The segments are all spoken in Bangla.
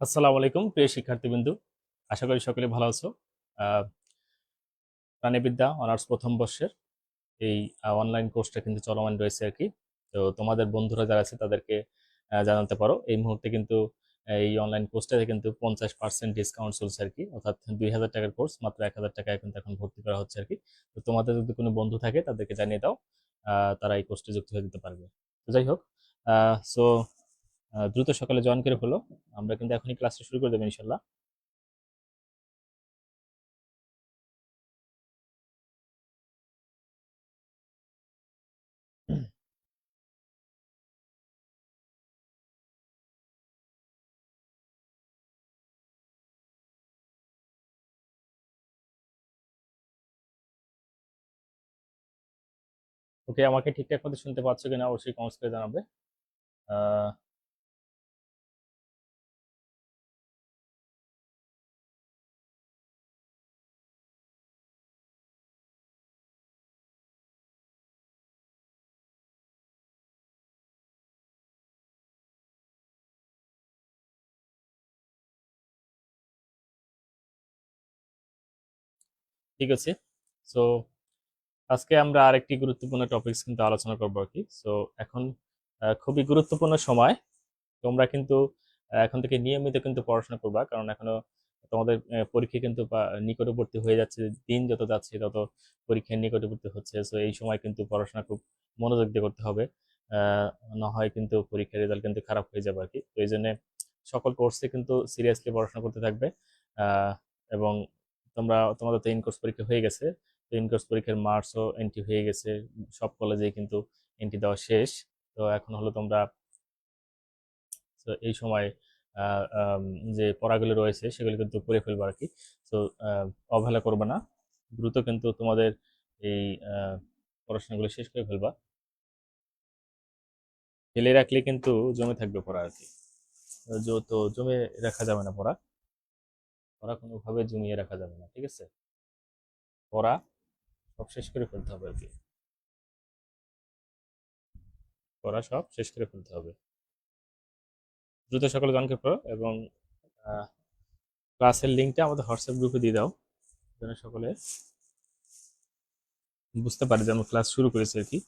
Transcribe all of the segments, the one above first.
আসসালামু আলাইকুম প্রিয় শিক্ষার্থীবৃন্দু, আশা করি সকলে ভালো আছো। আহ, প্রাণীবিদ্যা অনার্স প্রথম বর্ষের এই অনলাইন কোর্সটা কিন্তু চলমান রয়েছে আর কি। তো তোমাদের বন্ধুরা যারা আছে তাদেরকে জানাতে পারো এই মুহূর্তে কিন্তু এই অনলাইন কোর্সটাতে কিন্তু 50% ডিসকাউন্ট চলছে আর কি, অর্থাৎ 2,000 টাকার কোর্স মাত্র 1,000 টাকায় কিন্তু এখন ভর্তি করা হচ্ছে আর কি। তো তোমাদের যদি কোনো বন্ধু থাকে তাদেরকে জানিয়ে দাও, তারা এই কোর্সে যুক্ত হয়ে দিতে পারবে। তো যাই হোক, সো দ্রুত সকালে জয়েন করে ফেলো। আমরা কিন্তু এখনই ক্লাসটা শুরু করে দেবো ইনশাল্লাহ। ওকে, আমাকে ঠিকঠাক মতো শুনতে পাচ্ছ কিনা অবশ্যই কমেন্টস করে জানাবে। আহ, ঠিক আছে। সো আজকে আমরা আরেকটি গুরুত্বপূর্ণ টপিকস কিন্তু আলোচনা করবো আর কি। সো এখন খুবই গুরুত্বপূর্ণ সময়। তোমরা কিন্তু এখন থেকে নিয়মিত কিন্তু পড়াশোনা করবা, কারণ এখনো তোমাদের পরীক্ষা কিন্তু নিকটবর্তী হয়ে যাচ্ছে। দিন যত যাচ্ছে তত পরীক্ষার নিকটবর্তী হচ্ছে। সো এই সময় কিন্তু পড়াশোনা খুব মনোযোগ দিয়ে করতে হবে। আহ, না হয় কিন্তু পরীক্ষার রেজাল্ট কিন্তু খারাপ হয়ে যাবে আর কি। তো এই জন্য সকল কোর্সে কিন্তু সিরিয়াসলি পড়াশোনা করতে থাকবে। আহ, এবং তোমাদের তো ইন কোর্স পরীক্ষা হয়ে গেছে। তো ইন কোর্স পরীক্ষার মার্কসও এন্ট্রি হয়ে গেছে, সব কলেজেই কিন্তু এন্ট্রি দেওয়া শেষ। তো এখন হলো তোমরা, তো এই সময় যে পড়াগুলো রয়েছে সেগুলো কিন্তু করে ফেলবো আর কি। তো অবহেলা করবে না, দ্রুত কিন্তু তোমাদের এই আহ, পড়াশোনাগুলো শেষ করে ফেলবা। ফেলে রাখলে কিন্তু জমে থাকবে পড়া আর কি। তো জমে রাখা যাবে না পড়া, পড়া কোনোভাবে জমিয়ে রাখা যাবে না, ঠিক আছে? পড়া সব শেষ করে ফেলতে হবে আর কি। পড়া সব শেষ করে ফেলতে হবে। দ্রুত সকলে জয়েন করো এবং ক্লাসের লিঙ্কটা আমাদের হোয়াটসঅ্যাপ গ্রুপে দিয়ে দাও, যেন সকলে বুঝতে পারে যে আমরা ক্লাস শুরু করেছি আর কি।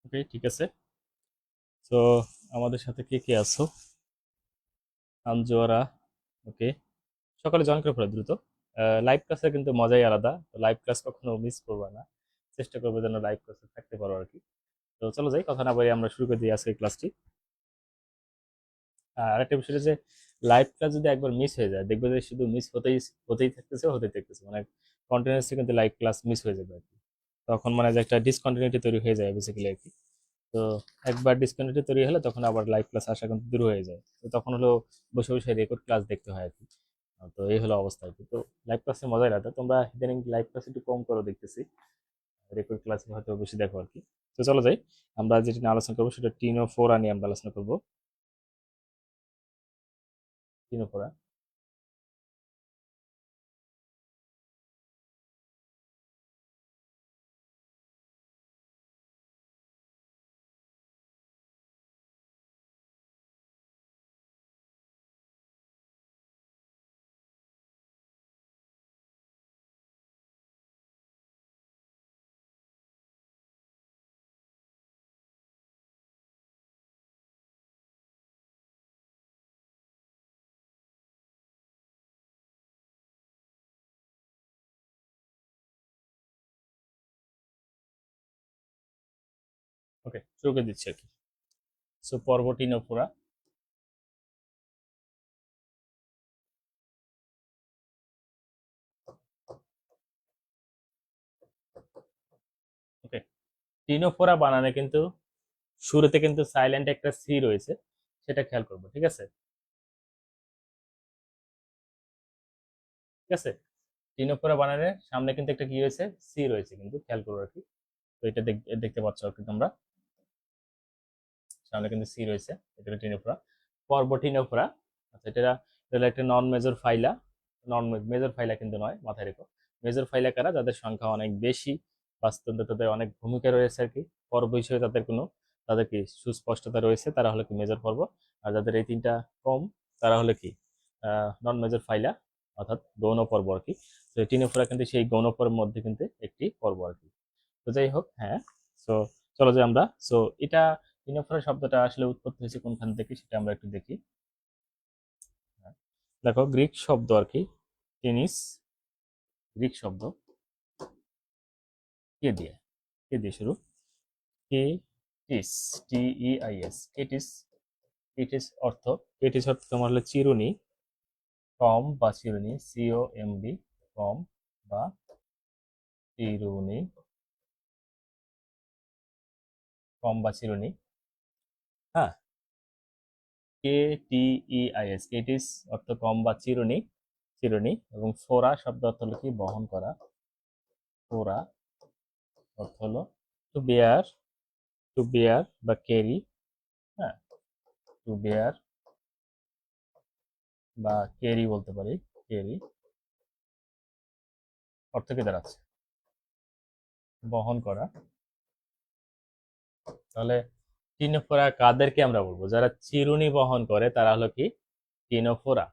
ওকে, ঠিক আছে। তো আমাদের সাথে কে কে আছো? আনজোয়ারা, ওকে। সকালে জয়েন করে ফেলো দ্রুত। লাইভ ক্লাসে কিন্তু মজাই আলাদা, তো লাইভ ক্লাস কখনো মিস করবে না। চেষ্টা করবে যেন লাইভ ক্লাসে থাকতে পারো আর কি। তো চলো যাই, কথা না বলে আমরা শুরু করে দিই আজকের ক্লাসটি। আরেকটা বিষয় হচ্ছে যে লাইভ ক্লাস যদি একবার মিস হয়ে যায়, দেখবে যে শুধু মিস হতেই হতেই থাকতেছে, মানে কন্টিনিউসলি কিন্তু লাইভ ক্লাস মিস হয়ে যাবে আর কি। তখন মানে যে একটা ডিসকন্টিনিউটি তৈরি হয়ে যায় বেসিক্যালি আর কি। তো একবার ডিসকন্টিনিউটি তৈরি হলে তখন আবার লাইভ ক্লাস আসা কিন্তু দূর হয়ে যায়। তো তখন হলো বসে বসে রেকর্ড ক্লাস দেখতে হয় আর কি। তো এই হলো অবস্থা আর কি। তো লাইভ ক্লাসে মজাই লাগে। তোমরা ইদানিং লাইভ ক্লাস একটু কম করো দেখতেছি, রেকর্ড ক্লাসে হয়তো বেশি দেখো আর কি। তো চলো যাই, আমরা যেটা নিয়ে আলোচনা করবো সেটা টিনো ফোরা নিয়ে আমরা আলোচনা করবো। টিনো ফোরা, ওকে, শুরু করে দিচ্ছি আর কি। সো পর্ব টিনো ফোরা। টিনোফোরা বানানে কিন্তু শুরুতে কিন্তু সাইলেন্ট একটা সি রয়েছে, সেটা খেয়াল করবো। ঠিক আছে, ঠিক আছে। টিনোফোরা বানানের সামনে কিন্তু একটা কি রয়েছে, সি রয়েছে, কিন্তু খেয়াল করবো আর কি। তো এটা দেখতে পাচ্ছ আর কি তোমরা, সামনে কিন্তু সি রয়েছে, এটা টিনোফোরা। টিনোফোরা, আচ্ছা এটা একটা নন মেজর ফাইলা, নন মেজর ফাইলা কিন্তু নয়, মাথায় রেখো। মেজর ফাইলা কারা, যাদের সংখ্যা অনেক বেশি, বাস্তুতন্ত্রে তাদের অনেক ভূমিকা রয়েছে আর কি, পর্ব হিসেবে তাদের কি সুস্পষ্টতা রয়েছে, তারা হলো কি মেজর পর্ব। আর যাদের এই তিনটা কম, তারা হলো কি নন মেজর ফাইলা, অর্থাৎ গৌণ পর্ব আর কি। তো টিনোফোরা কিন্তু সেই গৌণ পর্বের মধ্যে কিন্তু একটি পর্ব আর কি। তো যাই হোক, হ্যাঁ। সো চলো যে আমরা, সো এটা টিনোফোরা শব্দটা আসলে উৎপত্তি হয়েছে কোনখান থেকে সেটা আমরা একটু দেখি। হ্যাঁ, দেখো গ্রিক শব্দ আর কি, টেনিস, গ্রিক শব্দ, কে দিয়ে, কে দিয়ে শুরু, কে টিস, TEIS, কেটিস। কেটিস অর্থ, কেটিস অর্থ তোমার হলো চিরুনি, কম বা চিরুনি, COMB, কম বা চিরুনি, কম বা চিরুনি। হ্যাঁ, KTEIS, কেটিস অর্থ কম বা চিরুনি, চিরুনি। এবং ফোরা শব্দ অর্থ হলো কি বহন করা, ফোরা অর্থ হলো টু বেয়ার, টু বেয়ার বা ক্যারি। হ্যাঁ, টু বেয়ার বা ক্যারি বলতে পারি, ক্যারি অর্থ কি দাঁড়াচ্ছে, বহন করা। তাহলে টিনোফোরা কাদেরকে আমরা বলবো, যারা চিরুনি বহন করে তারা হলো কি টিনোফোরা।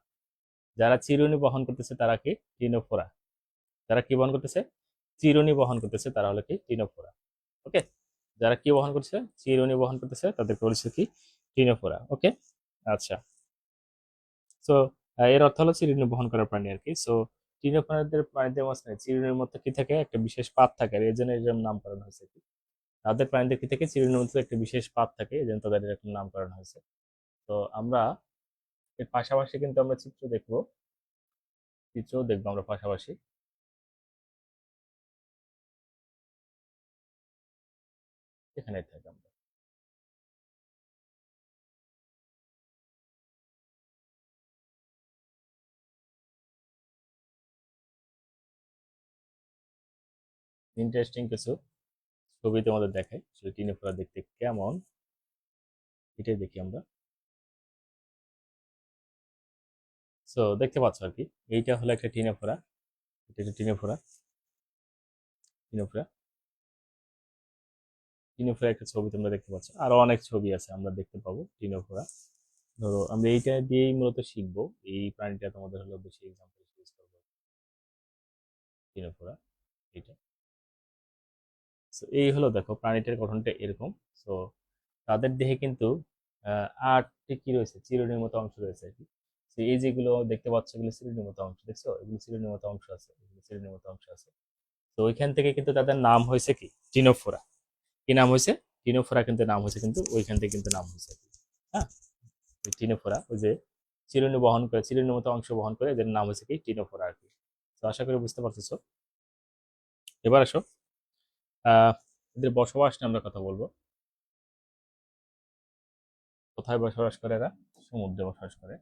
যারা চিরুনি বহন করতেছে তারা কি টিনোফোরা। যারা কি বহন করতেছে, চিরুনি বহন করতেছে, তারা হলো কি টিনোফোরা। ওকে, যারা কি বহন করছে, চিরুনি বহন করতেছে, তাদেরকে বলছে কি টিনোফোরা। ওকে, আচ্ছা। সো এর অর্থ হলো চিরুনি বহন করা প্রাণী আর কি। সো প্রাণীদের মাঝখানে চিরুনির মধ্যে কি থাকে, একটা বিশেষ পাত থাকে, আর এই জন্য এরকম নামকরণ হয়েছে কি। তাদের প্রাণীদের কি থেকে চিরুনির মধ্যে একটা বিশেষ পাত থাকে, এই জন্য তাদের এরকম নামকরণ হয়েছে। তো আমরা এর পাশাপাশি কিন্তু আমরা চিত্র দেখবো, চিত্রও দেখবো আমরা পাশাপাশি, এখানে থাকে আমরা। ইন্টারেস্টিং কিছু ছবি তোমাদের দেখাই, সেটা টিনেফোরা দেখতে কেমন, এটাই দেখি আমরা। সো দেখতে পাচ্ছ আর কি, এইটা হলো একটা টিনেফোরা, এটা একটা টিনেফোরা, টিনেফোরা, টিনেফোরা একটা ছবি তোমরা দেখতে পাচ্ছ, আরো অনেক ছবি আছে আমরা দেখতে পাবো টিনেফোরা। ধরো আমরা এইটা দিয়েই মূলত শিখবো, এই প্রাণীটা তোমাদের হলো বেশি এক্সাম্পল ইউজ করবো, টিনেফোরা এটা। সো এই হলো, দেখো প্রাণীটার গঠনটা এরকম। সো তাদের দেহে কিন্তু 8টি কি রয়েছে, চিরুনির মতো অংশ রয়েছে আর কি। তো এই যেগুলো দেখতে পাচ্ছ, এগুলো চিরুনির মতো অংশ, দেখছো এগুলো চিরুনির মতো অংশ আছে, এগুলো চিরুনির মতো অংশ আছে। তো ওইখান থেকে কিন্তু তাদের নাম হয়েছে কি টিনোফোরা। কি নাম হয়েছে, টিনোফোরা কিন্তু নাম হয়েছে, কিন্তু ওইখান থেকে কিন্তু নাম হয়েছে আর কি। হ্যাঁ, টিনোফোরা ওই যে চিরুনি বহন করে, চিরুনির মতো অংশ বহন করে, এদের নাম হয়েছে কি টিনোফোরা আর কি। তো আশা করি বুঝতে পারতেছো। এবার আসো এদের বসবাস নিয়ে আমরা কথা বলবো। কোথায় বসবাস করে এরা, সমুদ্রে বসবাস করে,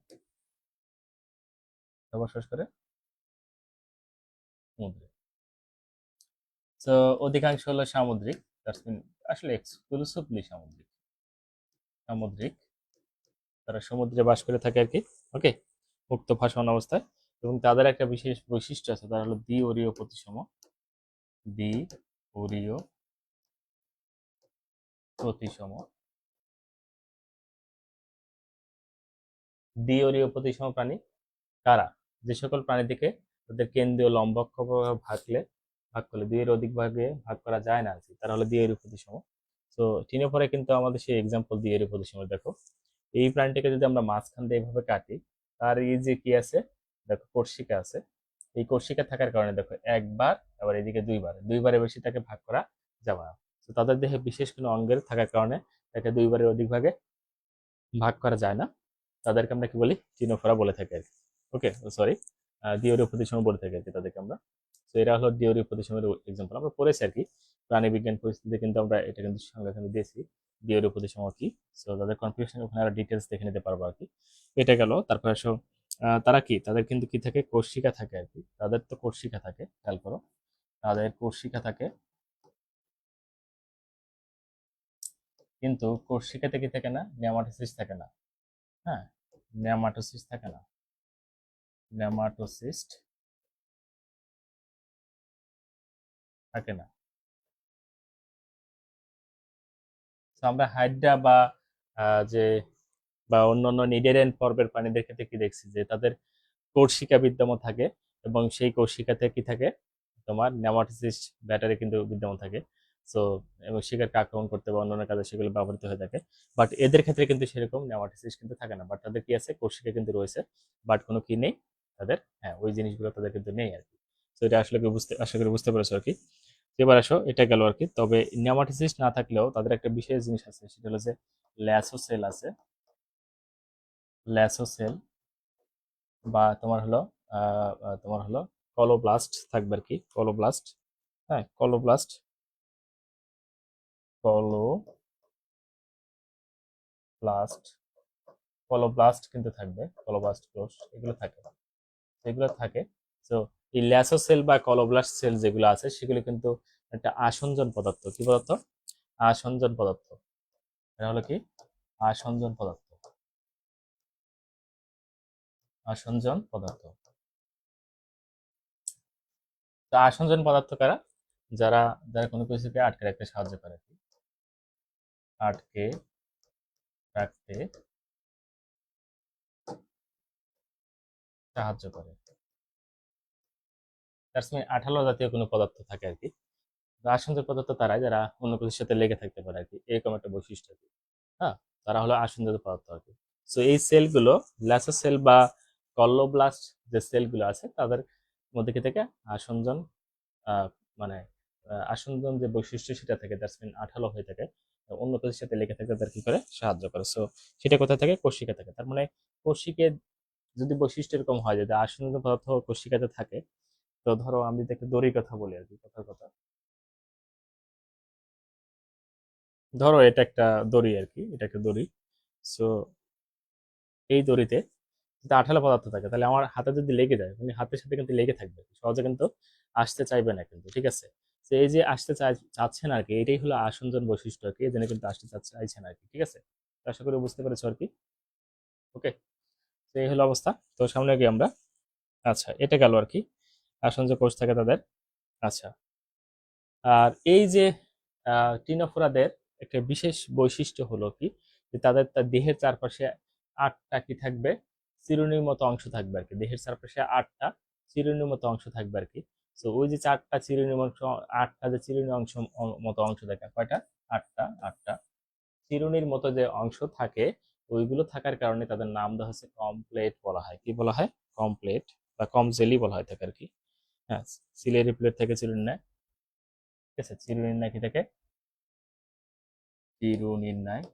কোথায় বসবাস করে, সমুদ্রে। তো অধিকাংশ হলো সামুদ্রিক, আসলে এক্সক্লুসিভলি সামুদ্রিক, সামুদ্রিক, তারা সমুদ্রে বাস করে থাকে আর কি। ওকে, মুক্ত ভাসমান অবস্থায়। এবং তাদের একটা বিশেষ বৈশিষ্ট্য আছে, তারা হলো দ্বি-অরীয় প্রতিসম, দ্বি-অরীয় প্রতিসম, দ্বি-অরীয় প্রতিসম প্রাণী কারা, যে সকল প্রাণী থেকে তাদের কেন্দ্রীয় লম্বক ভাগ করলে দুই এর অধিক ভাগে ভাগ করা যায় না আর কি, তারা হলো দ্বি-অরীয় প্রতিসম। তো টিনে পরে কিন্তু আমাদের সেই এক্সাম্পল দ্বি-অরীয় প্রতিসম। দেখো এই প্রাণীটাকে যদি আমরা মাঝখান দিয়ে এভাবে কাটি, তার এই যে কি আছে, দেখো কর্ষিকা আছে, এই কর্ষিকা থাকার কারণে দেখো একবার, আবার এদিকে দুইবার, দুইবারের বেশি তাকে ভাগ করা যাবে না। তো তাদের দেহে বিশেষ কোনো অঙ্গের থাকার কারণে তাকে দুইবারের অধিক ভাগে ভাগ করা যায় না, তাদেরকে আমরা কি বলি টিনোফোরা বলে থাকি আর কি। ওকে, সরি, দ্বিতীয় প্রতিসম বলে থাকি আর কি তাদেরকে আমরা। তো এরা হলো দ্বিতীয় প্রতিসমের এক্সাম্পল, আমরা পড়েছি আর কি। প্রাণীবিজ্ঞান পরিস্থিতি কিন্তু আমরা এটা কিন্তু সংজ্ঞা কিন্তু দিয়েছি, দিয়ে এর উপদেশ আর কি। সো তাদের কনফিউশন ওখানে আরো ডিটেলস দেখে নিতে পারবো আর কি। এটা গেল। তারপর আসো তারা কি, তাদের কিন্তু কি থাকে, কোষশিকা থাকে আর কি। তাদের তো কোষশিকা থাকে, খেয়াল করো, তাদের কোষশিকা থাকে, কিন্তু কোষশিকাতে কি থাকে না, নেমাটোসিস থাকে না। হ্যাঁ, নেমাটোসিস থাকে না, নেমাটোসিস্ট থাকে না। তো আমরা হাইড্রা বা যে বা অন্যান্য নিডারল্যান্ড পর্বের প্রাণীদের ক্ষেত্রে কি দেখছি, যে তাদের কোষশিকা বিদ্যমান থাকে, এবং সেই কোষশিকাতে কি থাকে, তোমার নেমাটোসিস্ট ব্যাটারি কিন্তু বিদ্যমান থাকে। সো এবং শিকারকে আক্রমণ করতে বা অন্যান্য কাজে সেগুলো ব্যবহৃত হয়ে থাকে। বাট এদের ক্ষেত্রে কিন্তু সেরকম নেমাটোসিস্ট কিন্তু থাকে না, বাট তাদের কি আছে, কোষশিকা কিন্তু রয়েছে, বাট কোনো কি নেই তাদের, হ্যাঁ ওই জিনিসগুলো তাদের কিন্তু নেই আর কি। তো এটা আসলে কি বুঝতে, আশা করি বুঝতে পেরেছো আর কি। তো এবার আসো, এটা গেল আর কি। তবে নেমাটোসিস্ট না থাকলেও তাদের একটা বিশেষ জিনিস আছে, সেটা হলো যে ল্যাসোসেল আছে, ল্যাসোসেল, বা তোমার হলো তোমার হলো কলোব্লাস্ট থাকবে আর কি, কলোব্লাস্ট। হ্যাঁ, কলোব্লাস্ট, কলোব্লাস্ট, কলোব্লাস্ট কিন্তু থাকবে, কলোব্লাস্ট কোষ এগুলো থাকে, এগুলো থাকে। তো এই ল্যাসোসেল বা কলোব্লাস্ট সেল যেগুলো আছে সেগুলো কিন্তু একটা আসঞ্জন পদার্থ, কি পদার্থ, আসঞ্জন পদার্থ। এটা হলো কি, আসঞ্জন পদার্থ, আসঞ্জন পদার্থ। তো আসঞ্জন পদার্থ কারা, যারা যারা কোনো কিছুকে আটকে রাখতে সাহায্য করে আর কি, আটকে রাখতে সাহায্য করে। তার সঙ্গে আঠালো জাতীয় কোনো পদার্থ থাকে আর কি। আসঞ্জন পদার্থ তারাই যারা অন্য কিছুর সাথে লেগে থাকতে পারে আর কি, এরকম একটা বৈশিষ্ট্য আর কি। হ্যাঁ, তারা হলো আসঞ্জন পদার্থ আর কি। সো এই সেলগুলো, সেল বা কলোব্লাস্ট যে সেলগুলো আছে তাদের মধ্যে কি থেকে আসঞ্জন, আহ, মানে আসঞ্জন যে বৈশিষ্ট্য সেটা থাকে, দ্যাটস মিন আঠালো হয়ে থাকে, অন্য কিছুর সাথে লেগে থাকতে তাদের কি করে, সাহায্য করে। সো সেটা কোথায় থাকে, কোষিকা থাকে। তার মানে কোষিকে যদি বৈশিষ্ট্য এরকম হয়, যদি আসঞ্জন পদার্থ কোষিকাতে থাকে, তো ধরো আমি যদি একটা দড়ির কথা বলি আর কি, কথার কথা, ধরো এটা একটা দড়ি আর কি, এটা একটা দড়ি। সো এই দড়িতে যদি আঠালো পদার্থ থাকে, তাহলে আমার হাতে যদি লেগে যায়, মানে হাতের সাথে কিন্তু লেগে থাকবে, সহজে কিন্তু আসতে চাইবে না কিন্তু, ঠিক আছে। তো এই যে আসতে চাচ্ছে না আর কি, এটাই হলো আসঞ্জন বৈশিষ্ট্য আর কি, এই জন্য কিন্তু আসতে চাইছে না আর কি, ঠিক আছে। তো আশা করি বুঝতে পেরেছো আর কি। ওকে, তো এই হলো অবস্থা। তো সামনে কি আমরা, আচ্ছা এটা গেল আর কি, আসঞ্জন কোষ থাকে তাদের। আচ্ছা, আর এই যে টিনোফোরাদের একটা বিশেষ বৈশিষ্ট্য হলো কি, যে তাদের তার দেহের চারপাশে আটটা কি থাকবে, চিরুনির মতো অংশ থাকবে আর কি, দেহের চারপাশে আটটা চিরুনির মতো অংশ থাকবে আর কি। তো ওই যে চারটা চিরুনির অংশ, আটটা যে চিরুনি অংশ মতো অংশ থাকে, কয়টা, আটটা, আটটা চিরুনির মতো যে অংশ থাকে, ওইগুলো থাকার কারণে তাদের নাম দেওয়া হচ্ছে কমপ্লেট বলা হয়, কি বলা হয়, কমপ্লেট বা কমজেলি বলা হয় থাকে আর কি। হ্যাঁ, সিলিয়ারি প্লেট থেকে চিরুনি নেয়, ঠিক আছে, চিরুনি নেয় কি থেকে, চিরুনির্ণয়,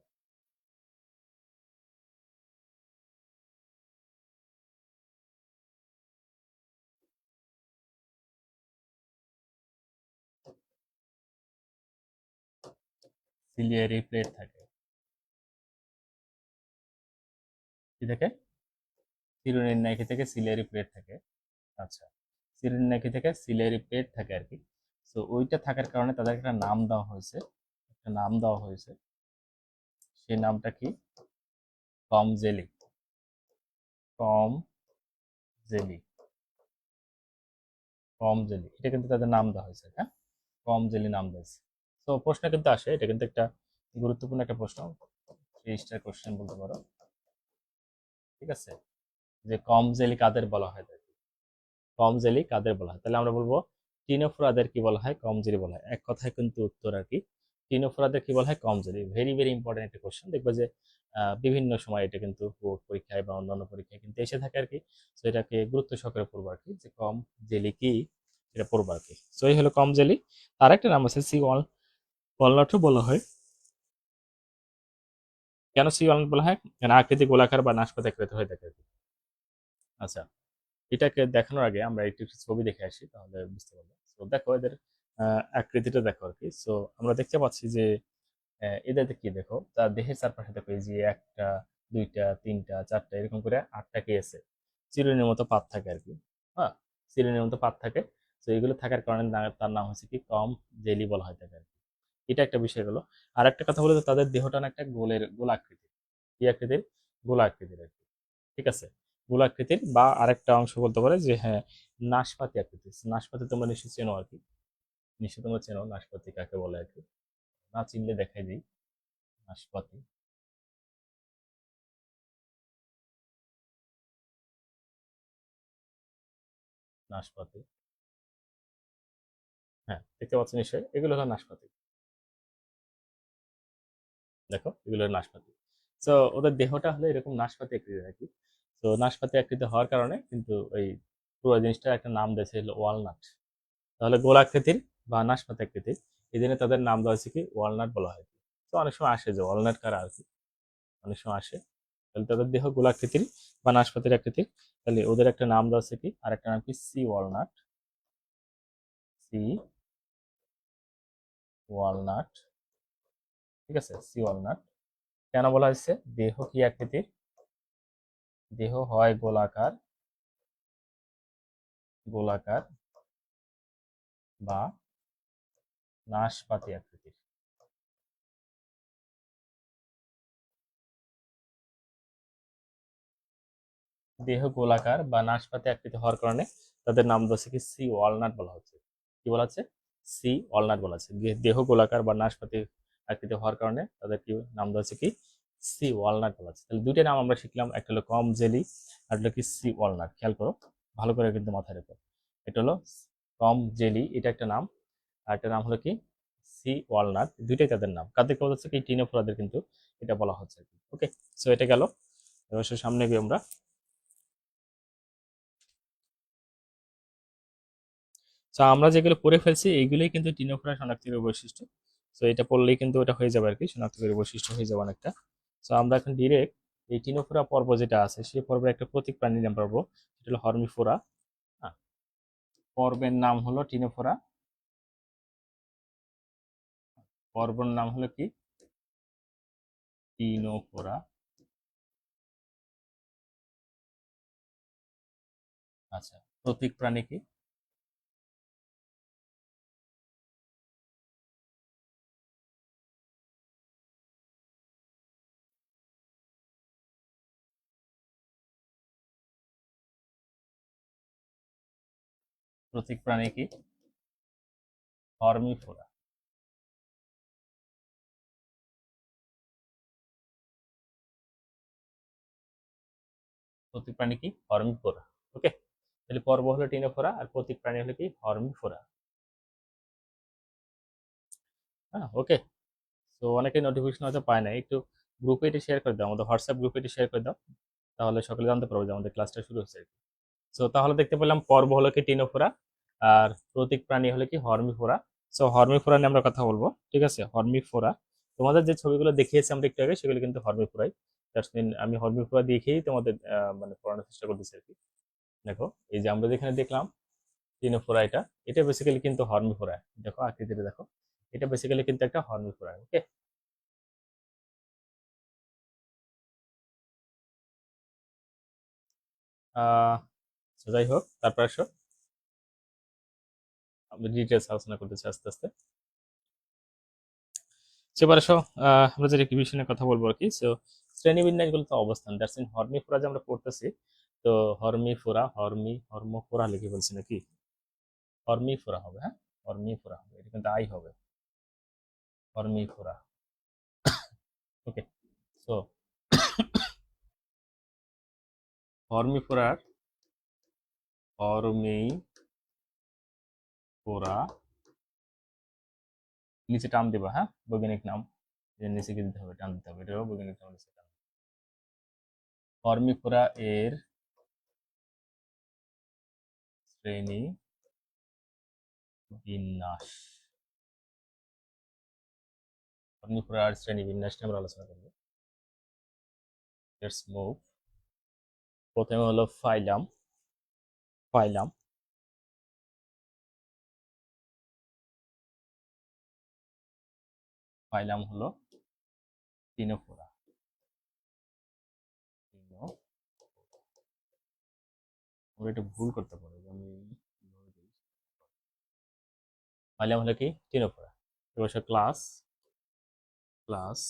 সিলিয়ারি প্লেট থাকে, কি থাকে, চিরুনির্ণয় থেকে সিলিয়ারি প্লেট থাকে। আচ্ছা, চিরুনির্ণয় থেকে সিলিয়ারি প্লেট থাকে আর কি। তো ওইটা থাকার কারণে তাদের একটা নাম দেওয়া হয়েছে, একটা নাম দেওয়া হয়েছে, সেই নামটা কি, কম জেলি, কম জেলি, কম জেলি, এটা কিন্তু তাদের নাম দেওয়া হয়েছে, হ্যাঁ, কম জেলি নাম দিয়েছে। তো প্রশ্ন কিন্তু আসে, এটা কিন্তু একটা গুরুত্বপূর্ণ একটা প্রশ্ন, 3 স্টার কোশ্চেন বলতে পারো, ঠিক আছে, যে কম জেলি কাদের বলা হয়, কমজেলি কাদের বলা হয়, তাহলে আমরা বলবো টিনোফোরাদের কি বলা হয়, কমজেলি বলা হয়, এক কথায় কিন্তু উত্তর আর কি। টিনোফোরাদের কি বলা হয়, কমজেলি। ভেরি ভেরি ইম্পর্টেন্ট একটা কোশ্চেন, দেখবে যে বিভিন্ন সময় এটা কিন্তু বোর্ড পরীক্ষায় বা অন্যান্য পরীক্ষায় কিন্তু এসে থাকে আর কি। তো এটাকে গুরুত্ব সহকারে পড়বো আর কি, যে কম জেলি কি, এটা পড়বো আর কি। তো এই হলো কম জেলি। আর একটা নাম আছে সি ওয়ালনাটও বলা হয়। কেন সি ওয়ালনাট বলা হয়, কেন আকৃতি গোলাকার বা নাশপাতি আকৃতি হয়ে থাকে আর কি। আচ্ছা, এটাকে দেখানোর আগে আমরা একটু ছবি দেখে আসি, তাহলে বুঝতে পারবো। তো দেখো এদের আকৃতিটা দেখো আর কি। সো আমরা দেখতে পাচ্ছি যে এদেরকে কি দেখো, তার দেহের চারপাশে দেখো এই যে একটা, দুইটা, তিনটা, চারটা, এরকম করে আটটা কি আছে, চিরুনির মতো পাত থাকে আর কি। হ্যাঁ, চিরুনির মতো পাত থাকে। তো এগুলো থাকার কারণে তার নাম হচ্ছে কি কম জেলি বলা হয় থাকে আর কি। এটা একটা বিষয় হলো। আর একটা কথা বলে, তাদের দেহটা না একটা গোলাকৃতির। কি আকৃতির? গোলাকৃতির আর কি। ঠিক আছে, গোলাকৃতির। বা আরেকটা অংশ বলতে পারে যে হ্যাঁ, নাশপাতি আকৃতির। নাশপাতি তোমরা নিশ্চয়ই চেনো আর কি, নিশ্চয়ই তোমরা চেনো নাশপাতি কাকে বলে আর কি। না চিনলে দেখাই দিই। নাশপাতি, নাশপাতি, হ্যাঁ দেখতে পাচ্ছ নিশ্চয়ই, এগুলো হলো নাশপাতি। দেখো এগুলো হলো নাশপাতি। তো ওদের দেহটা হলো এরকম নাশপাতি আকৃতির আর কি। তো নাশপাতি আকৃতি হওয়ার কারণে কিন্তু ওই পুরো জিনিসটার একটা নাম দিয়েছে হলো ওয়ালনাট। তাহলে গোলাকৃতির বা নাশপাতি আকৃতির, এই জন্য তাদের নাম দেওয়া হয়েছে কি ওয়ালনাট বলা হয়। তো অনেক সময় আসে যে ওয়ালনাট কারা আর কি, অনেক সময় আসে। তাহলে তাদের দেহ গোলাকৃতির বা নাশপাতির আকৃতির। তাহলে ওদের একটা নাম দেওয়া আছে কি, আর একটা নাম কি সি ওয়ালনাট। সি ওয়ালনাট, ঠিক আছে, সি ওয়ালনাট। কেন বলা হয়েছে? দেহ কি আকৃতির? দেহ হয় গোলাকার, গোলাকার বা নাশপাতি আকৃতির। দেহ গোলাকার বা নাশপাতি আকৃতি হওয়ার কারণে তাদের নাম হচ্ছে কি সি ওয়ালনাট বলা হচ্ছে। কি বলা হচ্ছে? সি ওয়ালনাট বলা হচ্ছে। দেহ গোলাকার বা নাশপাতি আকৃতি হওয়ার কারণে তাদের কি নাম দেওয়া হচ্ছে কি সি ওয়ালনাট বলা হচ্ছে। তাহলে দুইটা নাম আমরা শিখলাম, একটা হলো কম জেলি, আর হলো কি সি ওয়ালনাট। খেয়াল করো, ভালো করে কিন্তু মাথায় রেখো। এটা হলো কম জেলি, এটা একটা নাম। আর একটা নাম হলো কি সি ওয়ালনাট। দুইটাই তাদের নাম। কাদের বলা হচ্ছে কি টিনোফোরাদের কিন্তু এটা বলা হচ্ছে। ওকে, সো এটা গেল। এবার সামনে গিয়ে আমরা, তো আমরা যেগুলো পড়ে ফেলছি এইগুলোই কিন্তু টিনোফোরা শনাক্তকারী বৈশিষ্ট্য। তো এটা পড়লেই কিন্তু ওটা হয়ে যাবে আর কি, শনাক্তকারী বৈশিষ্ট্য হয়ে যাবে অনেকটা। তো আমরা এখন ডিরেক্ট এই টিনোফোরা পর্ব যেটা আছে সেই পর্বের একটা প্রতীক প্রাণীর নাম পাবো, সেটা হলো হর্মিফোরা। হ্যাঁ, পর্বের নাম হলো টিনোফোরা, পর্বর নাম হলো কি টিনোফোরা। আচ্ছা, প্রতীক প্রাণী কি? প্রতীক প্রাণী কি? হর্মিফোরা। প্রতীক প্রাণী কি? হর্মিফোরা। ওকে, তাহলে পর্ব হলো টিনোফোরা আর প্রতীক প্রাণী হলো কি হর্মিফোরা। হ্যাঁ, ওকে। তো অনেকে নোটিফিকেশন হয়তো পায় না, একটু গ্রুপে এটি শেয়ার করে দাও, আমাদের হোয়াটসঅ্যাপ গ্রুপে এটি শেয়ার করে দাও, তাহলে সকলে জানতে পারবে যে আমাদের ক্লাসটা শুরু হচ্ছে। সো তাহলে দেখতে পেলাম পর্ব হলো কি টিনোফোরা, আর প্রতীক প্রাণী হলো কি হর্মিফোরা। সো হর্মিফোরা নিয়ে আমরা কথা বলবো, ঠিক আছে, হর্মিফোরা। তোমাদের যে ছবিগুলো দেখিয়েছি আমরা একটু আগে, সেগুলো কিন্তু হর্মিফোরাই। দ্যাটস মিন আমি হর্মিফোরা দেখেই তোমাদের মানে পড়ানোর চেষ্টা করতেছি আর কি। দেখো, এই যে আমরা যেখানে দেখলাম টিনোফোরা, এটা এটা বেসিক্যালি কিন্তু হর্মিফোরা। দেখো আকৃতিটা দেখো, এটা বেসিক্যালি কিন্তু একটা হর্মিফোরা। ওকে, আহ তো যাই হোক, তারপর আসো আমরা ডিটেলস আলোচনা করতেছি আস্তে আস্তে। এবার আসো, আমরা যে রিভিশনের নিয়ে কথা বলবো আর কি। সো শ্রেণীবিন্যাসগুলো তো অবস্থান, দ্যাটস মিন হর্মিফোরা যে আমরা পড়তেছি। তো হর্মিফোরা, হর্মোফোরা লিখে বলছি নাকি? হর্মিফোরা হবে, হ্যাঁ, হর্মিফোরা হবে, এটা কিন্তু আই হবে, হর্মিফোরা। ওকে, সো হর্মিফোরার, হর্মিফোরা নিচে টান দিবা, হ্যাঁ, বৈজ্ঞানিক নাম এর নিচে কি দিতে হবে? টান দিতে হবে, এটাও বৈজ্ঞানিক নাম নিচে টান। হর্মিফোরা এর শ্রেণী বিন্যাস, হর্মিফোরার শ্রেণী বিন্যাস নিয়ে আমরা আলোচনা করবো। Let's move. প্রথমে হলো ফাইলাম, ফাইলাম, পাইলাম হলো টিনোফোরা। আমরা এটা ভুল করতে পারি, আমি পাইলাম হলো কি টিনোফোরা। এবার ক্লাস ক্লাস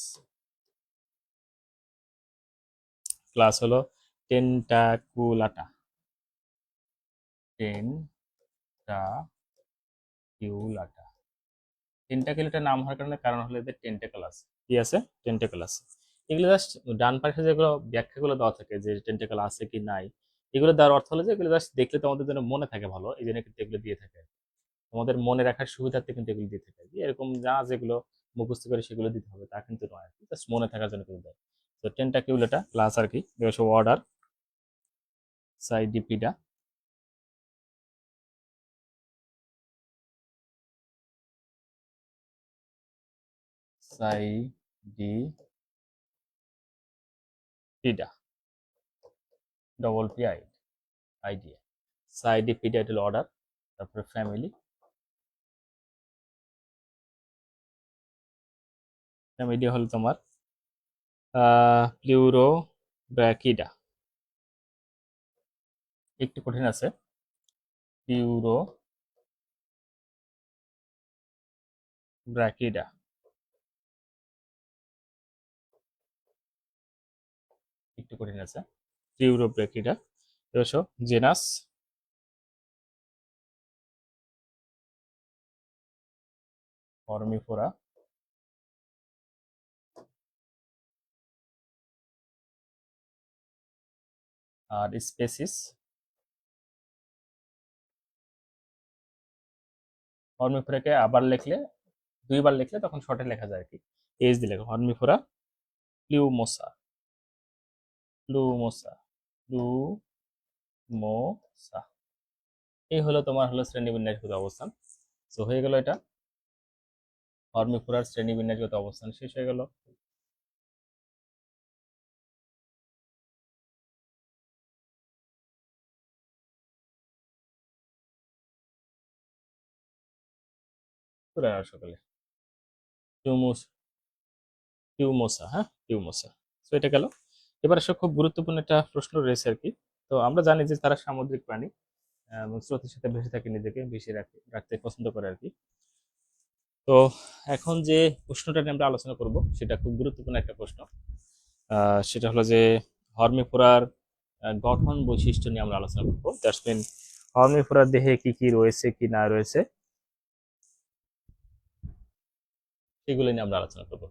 ক্লাস হলো টেন্টাকুলাটা। টেন্টাকিউলাটা টেন্টাকিউলাটা নাম হওয়ার কারণ হলো এদের টেন্টাকল আছে। কি আছে? টেন্টাকল আছে। এগুলো জাস্ট ডান পাশে যেগুলো ব্যাখ্যাগুলো দেওয়া থাকে যে টেন্টাকল আছে কি নাই, এগুলো দেওয়ার অর্থ হলো যে এগুলো জাস্ট দেখলে তোমাদের জন্য মনে থাকে ভালো, এই জন্য কিন্তু এগুলো দিয়ে থাকে। তোমাদের মনে রাখার সুবিধার্থে কিন্তু এগুলো দিয়ে থাকে। এরকম যা যেগুলো মুখস্থ করে সেগুলো দিতে হবে তা কিন্তু নয়, জাস্ট মনে থাকার জন্য কিন্তু দেয়। তো টেন্টাকিউলাটা প্লাস আর কি অর্ডার সাইডিপিডা। সাইডিপিডা ডবল পি আই আইডিয়া। সাইডিপিডা এটা হলো অর্ডার, তারপরে ফ্যামিলি। ফ্যামিলি হলো তোমার প্লিউরোব্র্যাকিডা। একটু কঠিন আছে, প্লিউরোব্র্যাকিডা একটু কঠিন আছে, প্লিউরোব্র্যাকিডা। এসো জেনাস ফর্মিফোরা। আর স্পেসিস হর্মিফোরাকে আবার লিখলে, দুইবার লিখলে তখন শর্টে লেখা যায় আর কি, এইচ দিয়ে লেখা হর্মিফোরা প্লিউমোসা। প্লুমোসা প্লুমোসা এই হলো তোমার হলো শ্রেণীবিন্যাসগত অবস্থান। তো হয়ে গেল এটা হর্মিফোরার শ্রেণীবিন্যাসগত অবস্থান শেষ হয়ে গেল। চলে আসো সকালে টিউমোস টিউমোসা, হ্যাঁ টিউমোসা। তো এটা গেল। এবার আসলে খুব গুরুত্বপূর্ণ একটা প্রশ্ন রয়েছে আর কি। তো আমরা জানি যে তারা সামুদ্রিক প্রাণী এবং স্রোতের সাথে ভেসে থাকে, নিজেকে ভেসে রাখতে পছন্দ করে আর কি। তো এখন যে প্রশ্নটা নিয়ে আমরা আলোচনা করব সেটা খুব গুরুত্বপূর্ণ একটা প্রশ্ন। সেটা হলো যে হর্মিফোরার গঠন বৈশিষ্ট্য নিয়ে আমরা আলোচনা করবো। দ্যাটস মিন হর্মিফোরার দেহে কি কি রয়েছে কি না রয়েছে সেগুলো নিয়ে আমরা আলোচনা করব।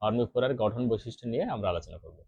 হর্মিফোরার গঠন বৈশিষ্ট্য নিয়ে আমরা আলোচনা করব।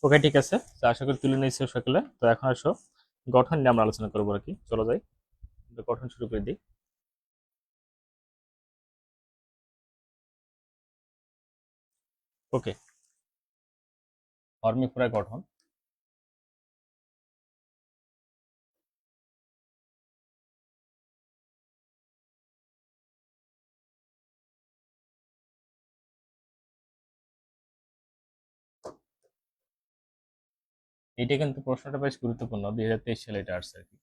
ওকে ঠিক আছে, তো আশা করি তুলে নিয়েছো সকলে। তো এখন আসো গঠন নিয়ে আমরা আলোচনা করবো আর কি। চলো যাই, গঠন শুরু করে দিই। ওকে, হর্মিফোরার গঠন। এটা কিন্তু প্রশ্নটা বেশ গুরুত্বপূর্ণ, 2023 সালে এটা আসছে আর কি।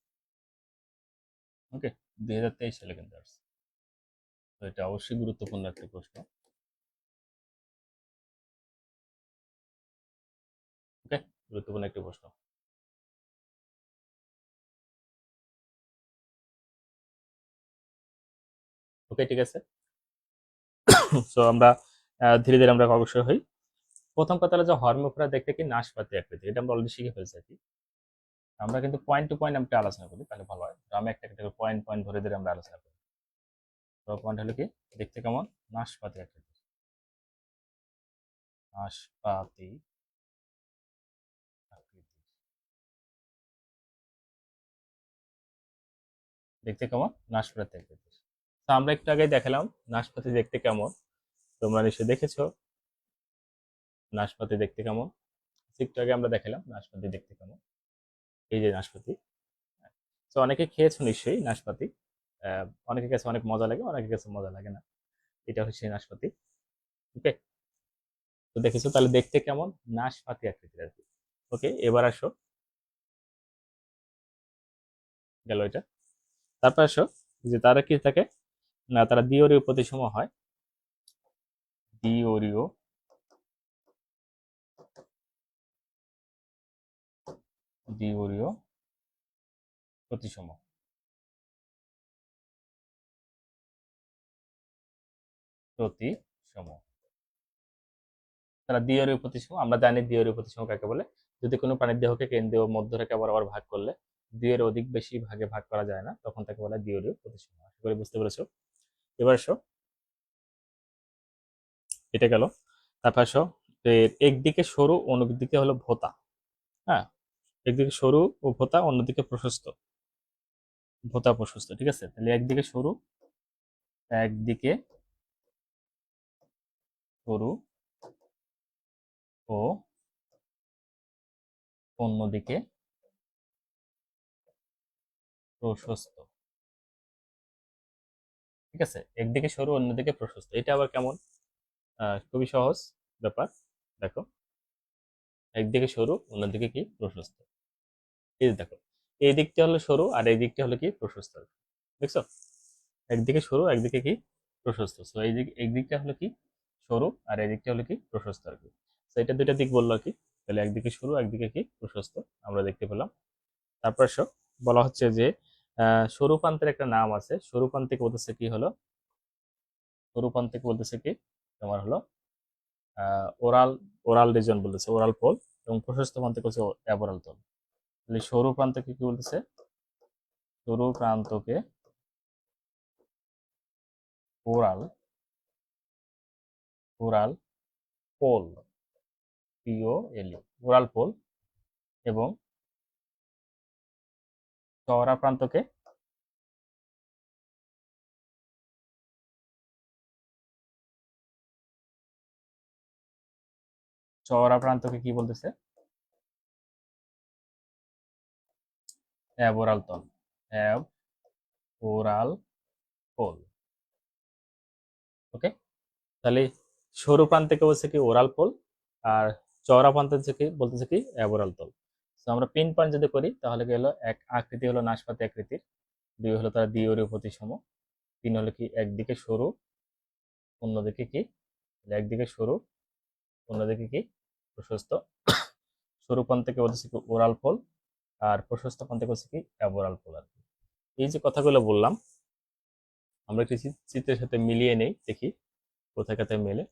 ওকে, 2023 সালে কিন্তু আসছে। তো এটা অবশ্যই গুরুত্বপূর্ণ একটা প্রশ্ন। ওকে, গুরুত্বপূর্ণ একটা প্রশ্ন। ওকে ঠিক আছে। সো আমরা ধীরে ধীরে আমরা অগ্রসর হই। প্রথম কথা হলো যে হর্মোফোরা দেখতে কি নাশপাতি আকৃতি, এটা আমরা অলরেডি শিখে ফেলছি আর কি। আমরা কিন্তু পয়েন্ট টু পয়েন্ট আমরা আলোচনা করি, তাহলে ভালো হয়। আমি একটা একটা পয়েন্ট পয়েন্ট ধরে ধরে আমরা আলোচনা করি। পয়েন্ট হলো কি, দেখতে কেমন? নাশপাতি আকৃতি। নাশপাতি আকৃতি দেখতে কেমন? নাশপাতি আকৃতি। তো আমরা একটু আগে দেখালাম নাশপাতি দেখতে কেমন, তোমরা নিশ্চয়ই দেখেছো নাশপাতি দেখতে কেমন। একটু আগে আমরা দেখালাম নাশপাতি দেখতে কেমন, এই যে নাশপাতি। তো অনেকে খেয়েছো নিশ্চয়ই নাশপাতি। অনেকের কাছে অনেক মজা লাগে, অনেকের কাছে মজা লাগে না। এটা হচ্ছে নাশপাতি। ওকে, তো দেখেছো তাহলে দেখতে কেমন? নাশপাতি আকৃতির আর কি। ওকে, এবার আসো, গেল এটা। তারপর আসো যে তারা কি থাকে না, তারা দ্বিঅরীয় প্রতিসম হয়। দ্বিঅরীয় দ্বিঅরীয় প্রতিসম প্রতিসম তারা দ্বিঅরীয় প্রতিসম। আমরা জানি দ্বিঅরীয় প্রতিসম কাকে বলে। যদি কোনো প্রাণীর দেহকে কেন্দ্রীয় মধ্যরেখা বরাবর ভাগ করলে দুইয়ের অধিক বেশি ভাগে ভাগ করা যায় না, তখন তাকে বলে দ্বিঅরীয় প্রতিসম। আশা করি বুঝতে পেরেছো। এবার আসো, এটা গেল। তারপর আসো, একদিকে সরু অন্যদিকে হলো ভোঁতা। হ্যাঁ, একদিকে সরু ও ভোঁতা, অন্যদিকে প্রশস্ত। ভোঁতা প্রশস্ত, ঠিক আছে। তাহলে একদিকে সরু, একদিকে সরু ও অন্যদিকে প্রশস্ত, ঠিক আছে। একদিকে সরু অন্যদিকে প্রশস্ত, এটা আবার কেমন? খুবই সহজ ব্যাপার। দেখো, একদিকে সরু অন্যদিকে কি প্রশস্ত। এই যে দেখো, এই দিকটা হলো সরু আর এই দিকটা হলো কি প্রশস্ত, দেখছো? একদিকে সরু একদিকে কি প্রশস্ত। তো এই দিক, একদিকটা হলো কি সরু আর এই দিকটা হলো কি প্রশস্ত আর কি। তো এটা দুইটা দিক বললো আর কি। তাহলে একদিকে সরু একদিকে কি প্রশস্ত আমরা দেখতে পেলাম। তারপর বলা হচ্ছে যে সরু প্রান্তের একটা নাম আছে। সরু প্রান্তিক বলতেছে কি হলো, সরু প্রান্তিক বলতেছে কি তোমার হলো ওরাল, ওরাল রিজন বলতেছে, ওরাল পোল। এবং প্রশস্ত প্রান্তিক হচ্ছে অ্যাবোরাল তল। তাহলে সরু প্রান্তকে কি বলতেছে? সরু প্রান্তকে oral, oral pole, POLE, oral pole. এবং চওড়া প্রান্তকে চওড়া প্রান্তকে কি বলতেছে? অ্যাবোরাল তল, অ্যাবোরাল পোল। ওকে, তাহলে সরু প্রান্তকে বলছে কি ওরাল পোল, আর চওড়া প্রান্ত হচ্ছে কি বলতেছে কি অ্যাবোরাল তল। তো আমরা পিন পয়েন্ট যদি করি তাহলে কি হলো, এক আকৃতি হলো নাশপাতি আকৃতির, দুই হলো তার দ্বিঅরীয় প্রতিসম, তিন হলো কি একদিকে সরু অন্যদিকে কি, একদিকে সরু অন্যদিকে কি প্রশস্ত। সরু প্রান্তকে বলতেছে কি ওরাল পোল, আর প্রশস্ত প্রান্তকে বলছে কি অ্যাবোরাল পোল আর কি। এই যে কথাগুলো বললাম, আমরা একটি চিত্রের সাথে মিলিয়ে নেই, দেখি কোথায় কোথায় মেলে।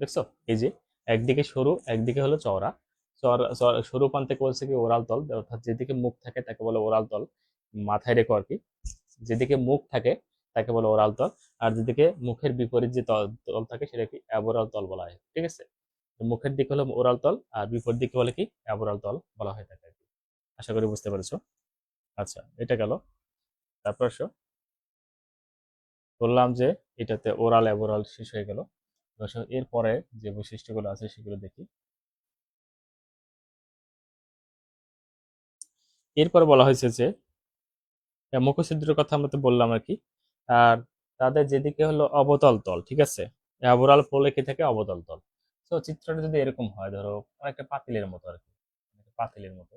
দেখছো, এই যে একদিকে সরু একদিকে হলো চওড়া। সরু প্রান্তে বলছে কি ওরাল তল, অর্থাৎ যেদিকে মুখ থাকে তাকে বলে ওরাল তল। মাথায় রেখো আর কি, যেদিকে মুখ থাকে তাকে বলে ওরাল তল, আর যেদিকে মুখের বিপরীত যে তল তল থাকে সেটাকে অ্যাবোরাল তল বলা হয়, ঠিক আছে। মুখের দিকে হলো ওরাল তল আর বিপরীত দিকে বলে কি অ্যাবোরাল তল বলা হয়ে থাকে আর কি। আশা করি বুঝতে পেরেছো। আচ্ছা, এটা গেল। তারপর বললাম যে এটাতে ওরাল অ্যাবোরাল শেষ হয়ে গেল। এরপরে যে বৈশিষ্ট্যগুলো আছে সেগুলো দেখি। এরপরে বলা হয়েছে যে মুখছিদ্রের কথা আমরা তো বললাম আর কি। আর তাদের যেদিকে হলো অবতল তল, ঠিক আছে। অ্যাবোরাল পোলে কি থাকে অবতল তল। তো চিত্রটা যদি এরকম হয়, ধরো অনেকটা পাতিলের মতো আর কি, পাতিলের মতো,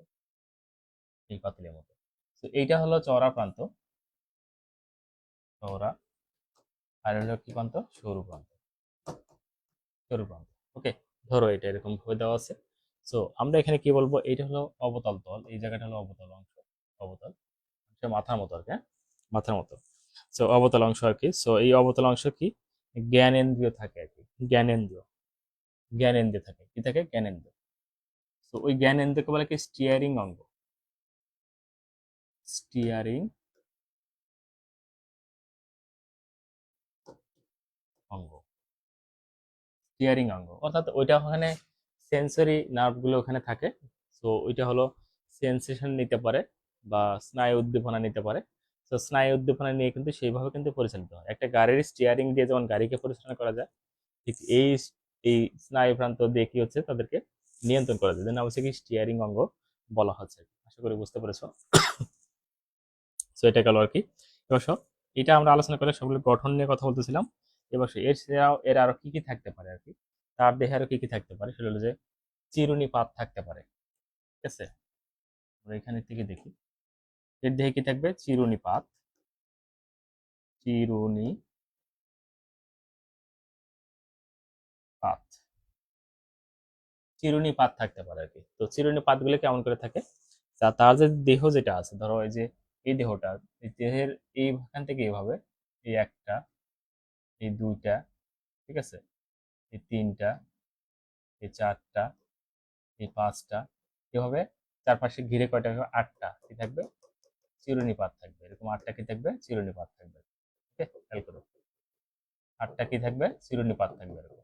এই পাতিলের মতো। তো এইটা হলো চওড়া প্রান্ত, চওড়া। আর হলো কি প্রান্ত? সরু প্রান্ত, সরু প্রান্ত। ওকে, ধরো এটা এরকম ভাবে দেওয়া আছে। সো আমরা এখানে কি বলবো, এইটা হলো অবতল তল, এই জায়গাটা হলো অবতল অংশ, অবতল মাথার মতো আর কি, হ্যাঁ মাথার মতো। সো অবতল অংশ আর কি। সো এই অবতল অংশ কি জ্ঞানেন্দ্রিয় থাকে আর কি, জ্ঞানেন্দ্রিয়, জ্ঞানেন্দ্রিয় থাকে, কি থাকে, জ্ঞানেন্দ্রিয়। তো ওই জ্ঞানেন্দ্রিয়কে বলে কি স্টিয়ারিং অঙ্গ, স্টিয়ারিং অঙ্গ, স্টিয়ারিং অঙ্গ, অর্থাৎ ওইটা ওখানে সেন্সরি নার্ভগুলো ওখানে থাকে। তো ওইটা হলো সেন্সেশন নিতে পারে বা স্নায়ু উদ্দীপনা নিতে পারে। তো স্নায়ু উদ্দীপনা নিয়ে কিন্তু সেইভাবে কিন্তু পরিচালিত হয়। একটা গাড়ির স্টিয়ারিং দিয়ে যেমন গাড়িকে পরিচালনা করা যায়, ঠিক এই স্নায়ু প্রান্ত দিয়ে কি হচ্ছে তাদেরকে নিয়ন্ত্রণ করা যায়, জন্য অবশ্যই কি স্টিয়ারিং অঙ্গ বলা হচ্ছে। আশা করি বুঝতে পেরেছো। তো এটা গেল আর কি। এবার এটা আমরা আলোচনা করে সবগুলো গঠন নিয়ে কথা বলতেছিলাম। এবার এছাড়াও এর আরো কি কি থাকতে পারে আর কি, তার দেহে আরো কি কি থাকতে পারে, সেটা হলো যে চিরুনি পাত থাকতে পারে। ঠিক আছে, আমরা এখানে থেকে দেখি এর দেহে কি থাকবে, চিরুনি পাত, চিরুনি পাত, চিরুনি পাত থাকতে পারে আর কি। তো চিরুনি পাতগুলো কেমন করে থাকে, তার যে দেহ যেটা আছে, ধরো এই যে এই দেহটা, এই দেহের এইখান থেকে এইভাবে, এই একটা, এই দুইটা, ঠিক আছে, এই তিনটা, এই চারটা, এই পাঁচটা, এভাবে চারপাশে ঘিরে কয়টা হবে, আটটা কি থাকবে, চিরুনি পাত থাকবে। এরকম আটটা কি থাকবে, চিরুনি পাত থাকবে। ওকে, খেয়াল করো, আটটা কি থাকবে, চিরুনি পাত থাকবে এরকম।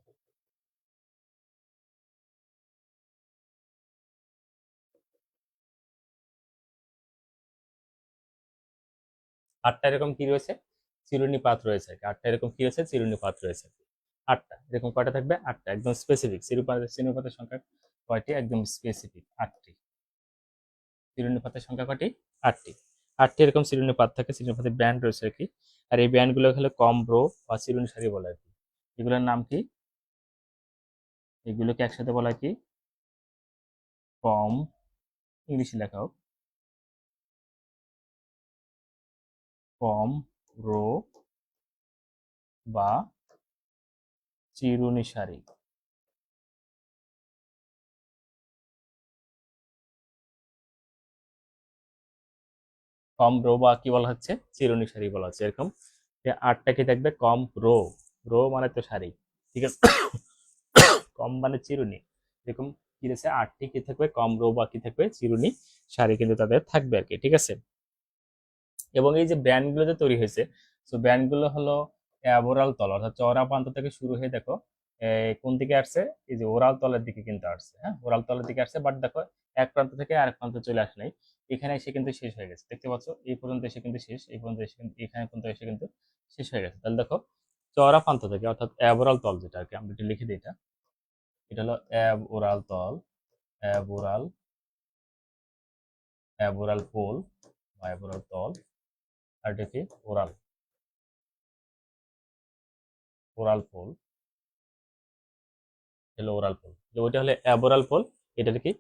আটটা এরকম কি রয়েছে, চিরুনি পাত রয়েছে আর কি। আটটা এরকম কি রয়েছে, চিরুনি পাত রয়েছে আর কি। আটটা এরকম কয়টা থাকবে, আটটা, একদম স্পেসিফিক। চিরুনি পাতের সংখ্যা কয়টি, একদম স্পেসিফিক, আটটি। চিরুনি পাতের সংখ্যা কয়টি, আটটি। আটটি এরকম চিরুনি পাত থাকে, চিরুনি পাতের ব্যান্ড রয়েছে আর কি। আর এই ব্যান্ডগুলো হলো কমব্রো বা চিরুনি সারি বলে আর কি। এগুলোর নাম কি, এগুলোকে একসাথে বলা হয় কি, কম, ইংলিশে লেখা হোক, কম রো বা চিরুনি সারি। কম রো বা কি বলা হচ্ছে, চিরুনি সারি বলা হচ্ছে। এরকম যে আটটা কি থাকবে, কম রো, রো মানে তো সারি, ঠিক আছে, কম মানে চিরুনি, এরকম কি রয়েছে, আটটি কি থাকবে, কম রো বা কি থাকবে, চিরুনি সারি কিন্তু তাদের থাকবে আর কি। ঠিক আছে, এবং এই যে ব্যান্ডগুলো যে তৈরি হয়েছে, তো ব্যান্ডগুলো হলো ওরাল তল, অর্থাৎ চওড়া প্রান্ত থেকে শুরু হয়ে দেখো কোন দিকে আসছে, এই যে ওরাল তলের দিকে কিন্তু আসছে, হ্যাঁ, ওরাল তলের দিকে আসছে, বাট দেখো এক প্রান্ত থেকে আরেক প্রান্ত চলে আসে নাই, এখানে এসে কিন্তু শেষ হয়ে গেছে, দেখতে পাচ্ছ, এই পর্যন্ত এসে কিন্তু শেষ, এই পর্যন্ত এসে এখানে পর্যন্ত এসে কিন্তু শেষ হয়ে গেছে। তাহলে দেখো চওড়া প্রান্ত থেকে, অর্থাৎ অ্যাবোরাল তল যেটা আর কি, আমরা এটা লিখে দিই, এটা এটা হলো অ্যাবোরাল তল, অ্যাবোরাল, অ্যাবোরাল পোল বা অ্যাবোরাল তল, আর এটা কি, ওরাল, ওরাল পোল, হলো ওরাল পোল। যে ওইটা হলো অ্যাবোরাল পোল, এটা কি,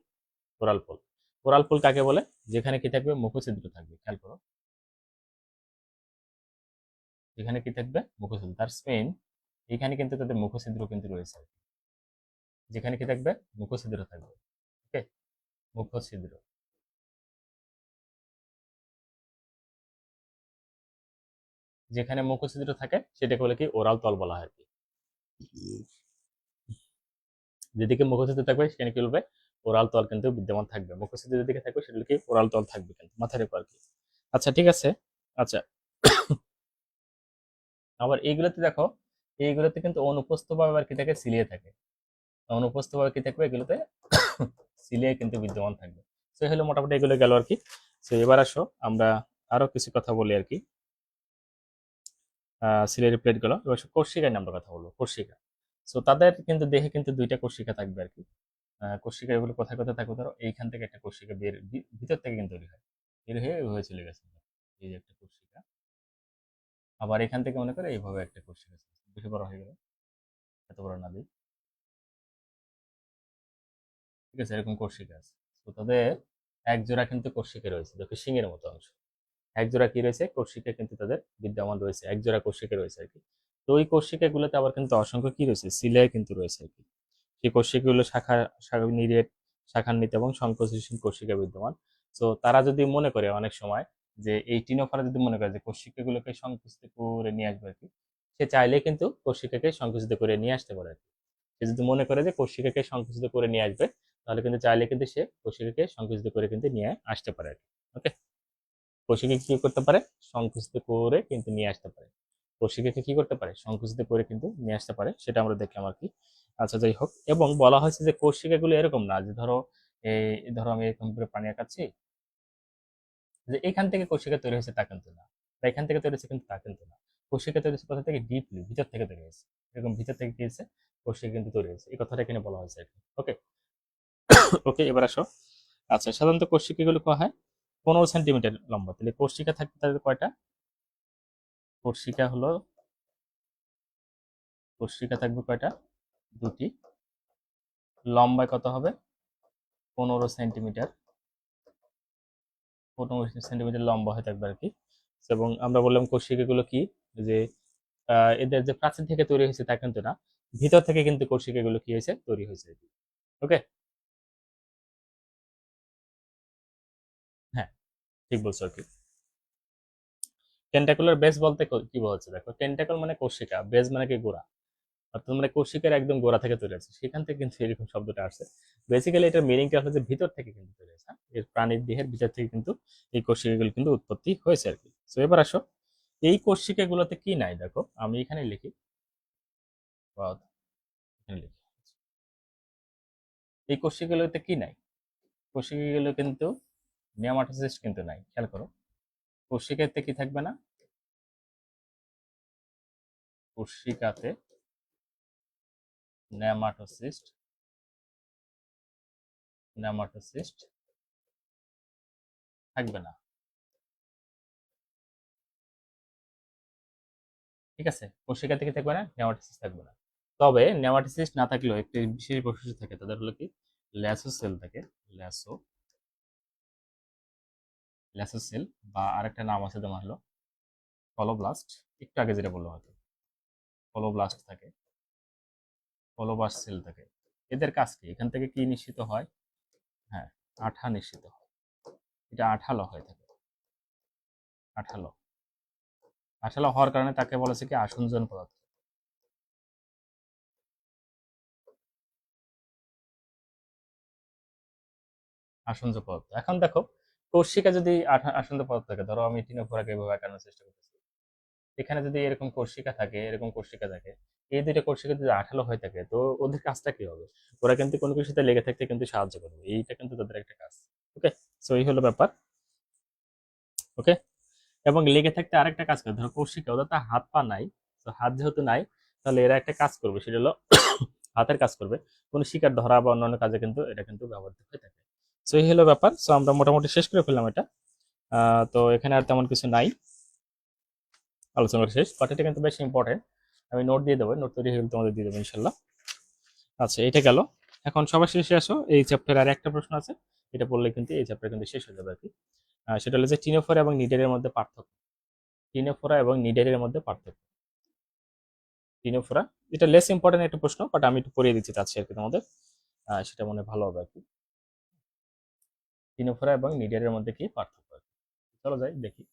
ওরাল পোল। ওরাল পোল কাকে বলে, যেখানে কি থাকবে, মুখছিদ্র থাকবে, খেয়াল করো, যেখানে কি থাকবে, মুখছিদ্র, তার স্পেন এখানে কিন্তু তাদের মুখছিদ্র কিন্তু রয়েছে, যেখানে কি থাকবে, মুখছিদ্র থাকবে। ওকে, মুখছিদ্র, যেখানে মুখছিদ্র থাকে সেটাকে বলে কি, ওরাল তল বলা হয় আর কি। যেদিকে মুখছিদ্র থাকবে সেখানে কি বলবে, ওরাল তল কিন্তু বিদ্যমান থাকবে। মুখছিদ্র যেদিকে থাকবে সেটা কি, ওরাল তল থাকবে কিন্তু মাথার উপর আর কি। আচ্ছা ঠিক আছে। আচ্ছা, আবার এইগুলোতে দেখো, এইগুলোতে কিন্তু অনুপস্থ ভাবে আবার কি থাকে, সিলিয়ে থাকে, অনুপস্থ ভাবে কি থাকবে এগুলোতে, সিলিয়ে কিন্তু বিদ্যমান থাকবে। তো হলো মোটামুটি এগুলো গেল আর কি। তো এবার আসো আমরা আরো কিছু কথা বলি আর কি, সিলিয়ারি প্লেট গুলো। এবার কোর্সিকা নিয়ে আমরা কথা বলবো, কোর্সিকা। তো তাদের কিন্তু দেহে কিন্তু দুইটা কোর্সিকা থাকবে আর কি। কোর্সিকা এগুলো কোথায় কোথায় থাকবে, ধরো এইখান থেকে একটা কোর্সিকা বের, ভিতর থেকে কিন্তু তৈরি হয়, বের হয়ে এইভাবে চলে গেছে, এই যে একটা কোর্সিকা। আবার এখান থেকে মনে করে এইভাবে একটা কোর্সিকা, বেশি বড় হয়ে গেল, এত বড় না দিই, ঠিক আছে, এরকম কোর্সিকা আছে। তো তাদের এক জোড়া কিন্তু কোর্সিকা রয়েছে, দেখো শিঙের মতো অংশ, এক জোড়া কি রয়েছে, কোর্সিকা কিন্তু তাদের বিদ্যমান রয়েছে, এক জোড়া কোর্সিকা রয়েছে আর কি। তো ওই কোর্সিকা গুলোতে আবার কিন্তু অসংখ্য কি রয়েছে, সিলিয়া কিন্তু রয়েছে আর কি। সেই কোর্সিকাগুলো শাখা, নিরেট, শাখান্বিত এবং সংকোচনশীল কোর্সিকা বিদ্যমান। তো তারা যদি মনে করে অনেক সময় যে এই টিনোফারা যদি মনে করে যে কোর্সিকাগুলোকে সংকুচিত করে নিয়ে আসবে আর কি, সে চাইলে কিন্তু কোষিকাকে সংকুচিত করে নিয়ে আসতে পারে। সে যদি মনে করে যে কোষিকাকে সংকুচিত করে নিয়ে আসবে, তাহলে কিন্তু চাইলে কিন্তু সে কোষিকাকে সংকুচিত করে কিন্তু নিয়ে আসতে পারে। ওকে, কোষিকাকে কি করতে পারে? সংকুচিত করে কিন্তু নিয়ে আসতে পারে। কোষিকাকে কি করতে পারে? সংকুচিত করে কিন্তু নিয়ে আসতে পারে, সেটা আমরা দেখলাম আর কি। আচ্ছা, যাই হোক। এবং বলা হয়েছে যে কোষিকাগুলো এরকম না যে ধরো ধরো আমি এরকম করে পানি আঁকাচ্ছি, যে এখান থেকে কোষিকা তৈরি হয়েছে তা কিন্তু না, বা এখান থেকে তৈরি হয়েছে কিন্তু তা কিন্তু না। কোষিকা তৈরি হয়েছে কোথা থেকে? ডিপলি, ভিতর থেকে তৈরি হয়েছে। এরকম ভিতর থেকে কি হয়েছে? কোষিকা কিন্তু তৈরি হয়েছে, এই কথাটা এখানে বলা হয়েছে আর কি। ওকে। ওকে, এবার আসো। আচ্ছা, সাধারণত কোষিকাগুলো করা হয় 15 সেন্টিমিটার লম্বা। তাহলে কোষিকা থাকবে তাদের কয়টা? কোষিকা হলো, কোষিকা থাকবে কয়টা? দুটি। লম্বায় কত হবে? 15 সেন্টিমিটার। 15 সেন্টিমিটার লম্বা হয়ে থাকবে আর কি। এবং আমরা বললাম কোষিকাগুলো কি, যে এদের যে প্রাচীর থেকে তৈরি হয়েছে তা কিন্তু না, ভিতর থেকে কিন্তু কোষিকাগুলো কি হয়েছে? তৈরি হয়েছে। ওকে, হ্যাঁ, ঠিক বলছো আর কি। টেন্টাকুলার বেস বলতে কি বলছে দেখো, টেন্টাকল মানে কোষিকা, বেস মানে কি? গোড়া। অর্থাৎ মানে কোষিকার একদম গোড়া থেকে তৈরি আছে, সেখান থেকে কিন্তু এরকম শব্দটা আসছে। বেসিক্যালি এটার মিনিংটা হলো যে ভিতর থেকে কিন্তু তৈরি হয়েছে। এর প্রাণীর দেহের ভিতর থেকে কিন্তু এই কোষিকাগুলো কিন্তু উৎপত্তি হয়েছে আর কি। তো এবার আসো, এই কোষিকাগুলোতে কি নাই দেখো, আমি এখানে লিখি বা এখানে লিখি, এই কোষিকাগুলোতে কি নাই? কোষিকাগুলো কিন্তু নেমাটোসিস্ট কিন্তু নাই, খেয়াল করো। কোষিকাতে কি থাকবে না? কোষিকাতে নেমাটোসিস্ট, নেমাটোসিস্ট থাকবে না। ঠিক আছে, কোষিকাতে কি থাকবে না? নেমাটোসিস্ট থাকবে না। তবে নেমাটোসিস্ট না থাকলেও একটি বিশেষ বৈশিষ্ট্য থাকে, তাদের হলো কি ল্যাসোসেল থাকে। ল্যাসো, ল্যাসোসেল, বা আরেকটা নাম আছে তোমার হলো কলোব্লাস্ট। একটু আগে যেটা বললাম আর কি, কলোব্লাস্ট থাকে, কলোবাস সেল থাকে। এদের কাজ কি? এখান থেকে কি নিশ্চিত হয়? হ্যাঁ, আঠা নিশ্চিত হয়। এটা আঠালো হয়ে থাকে, আঠালো। আঠালো হওয়ার কারণে তাকে বলেছে কি আসঞ্জন পদার্থ। আসঞ্জ পদার্থ। এখন দেখো, কোর্সিকা যদি আসঞ্জ পদার্থ থাকে, ধরো আমি টিনোফোরাকে এভাবে আঁকানোর চেষ্টা করতেছি, এখানে যদি এরকম কোর্সিকা থাকে, এরকম কোর্সিকা থাকে, এই দুইটা কোর্সিকা যদি আঠালো হয়ে থাকে, তো ওদের কাজটা কি হবে? ওরা কিন্তু কোনো কিছুর সাথে লেগে থাকতে কিন্তু সাহায্য করবে, এইটা কিন্তু তাদের একটা কাজ। ওকে, সো এই হলো ব্যাপার। ওকে, এবং লেগে থাকতে আরেকটা কাজ করে, ধরো কোর্সিকা, ওদের তো হাত পা নাই, তো হাত যেহেতু নাই, তাহলে এরা একটা কাজ করবে, সেটা হলো হাতের কাজ করবে। কোনো শিকার ধরা বা অন্যান্য কাজে কিন্তু এটা কিন্তু ব্যবহৃত হয়ে থাকে। সো এই হলো ব্যাপার। সো আমরা মোটামুটি শেষ করে ফেললাম এটা। তো এখানে আর তেমন কিছু নাই, আলোচনা শেষ, বাট এটা কিন্তু বেশ ইম্পর্টেন্ট। আমি নোট দিয়ে দেবো, নোট তৈরি হয়ে গেলে তোমাদের দিয়ে দেবো ইনশাল্লাহ। আচ্ছা, এটা গেল। এখন সবার শেষে আসো, এই চ্যাপ্টারে আর একটা প্রশ্ন আছে, এটা পড়লে কিন্তু এই চ্যাপ্টার কিন্তু শেষ হয়ে যাবে আর কি। সেটা হলো যে টিনোফোরা এবং নিডারের মধ্যে পার্থক্য। টিনোফোরা এবং নিডারের মধ্যে পার্থক্য। টিনোফোরা, এটা লেস ইম্পর্টেন্ট একটা প্রশ্ন, বাট আমি একটু পড়িয়ে দিচ্ছি চাচ্ছি আর কি তোমাদের, সেটা মনে হয় ভালো হবে আর কি। টিনোফোরা এবং নিডারের মধ্যে কি পার্থক্য আর কি। চলো যাই দেখি।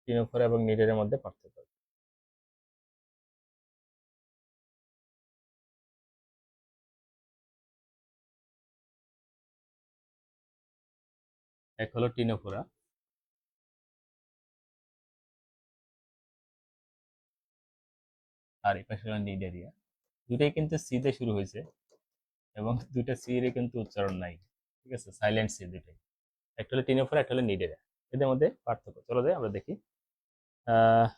টিনোফোরা এবং নিডারের মধ্যে পার্থক্য। এক হলো টিনোফোরা, আর এপাশে হলো নিডারিয়া। দুটাই কিন্তু সি দিয়ে শুরু হয়েছে, এবং দুইটা সি এর কিন্তু উচ্চারণ নাই। ঠিক আছে, সাইলেন্ট সি দুটাই। একটা হলো টিনোফোরা, একটা হলো নিডারিয়া। এদের মধ্যে পার্থক্য চলো যাই আমরা দেখি। আহ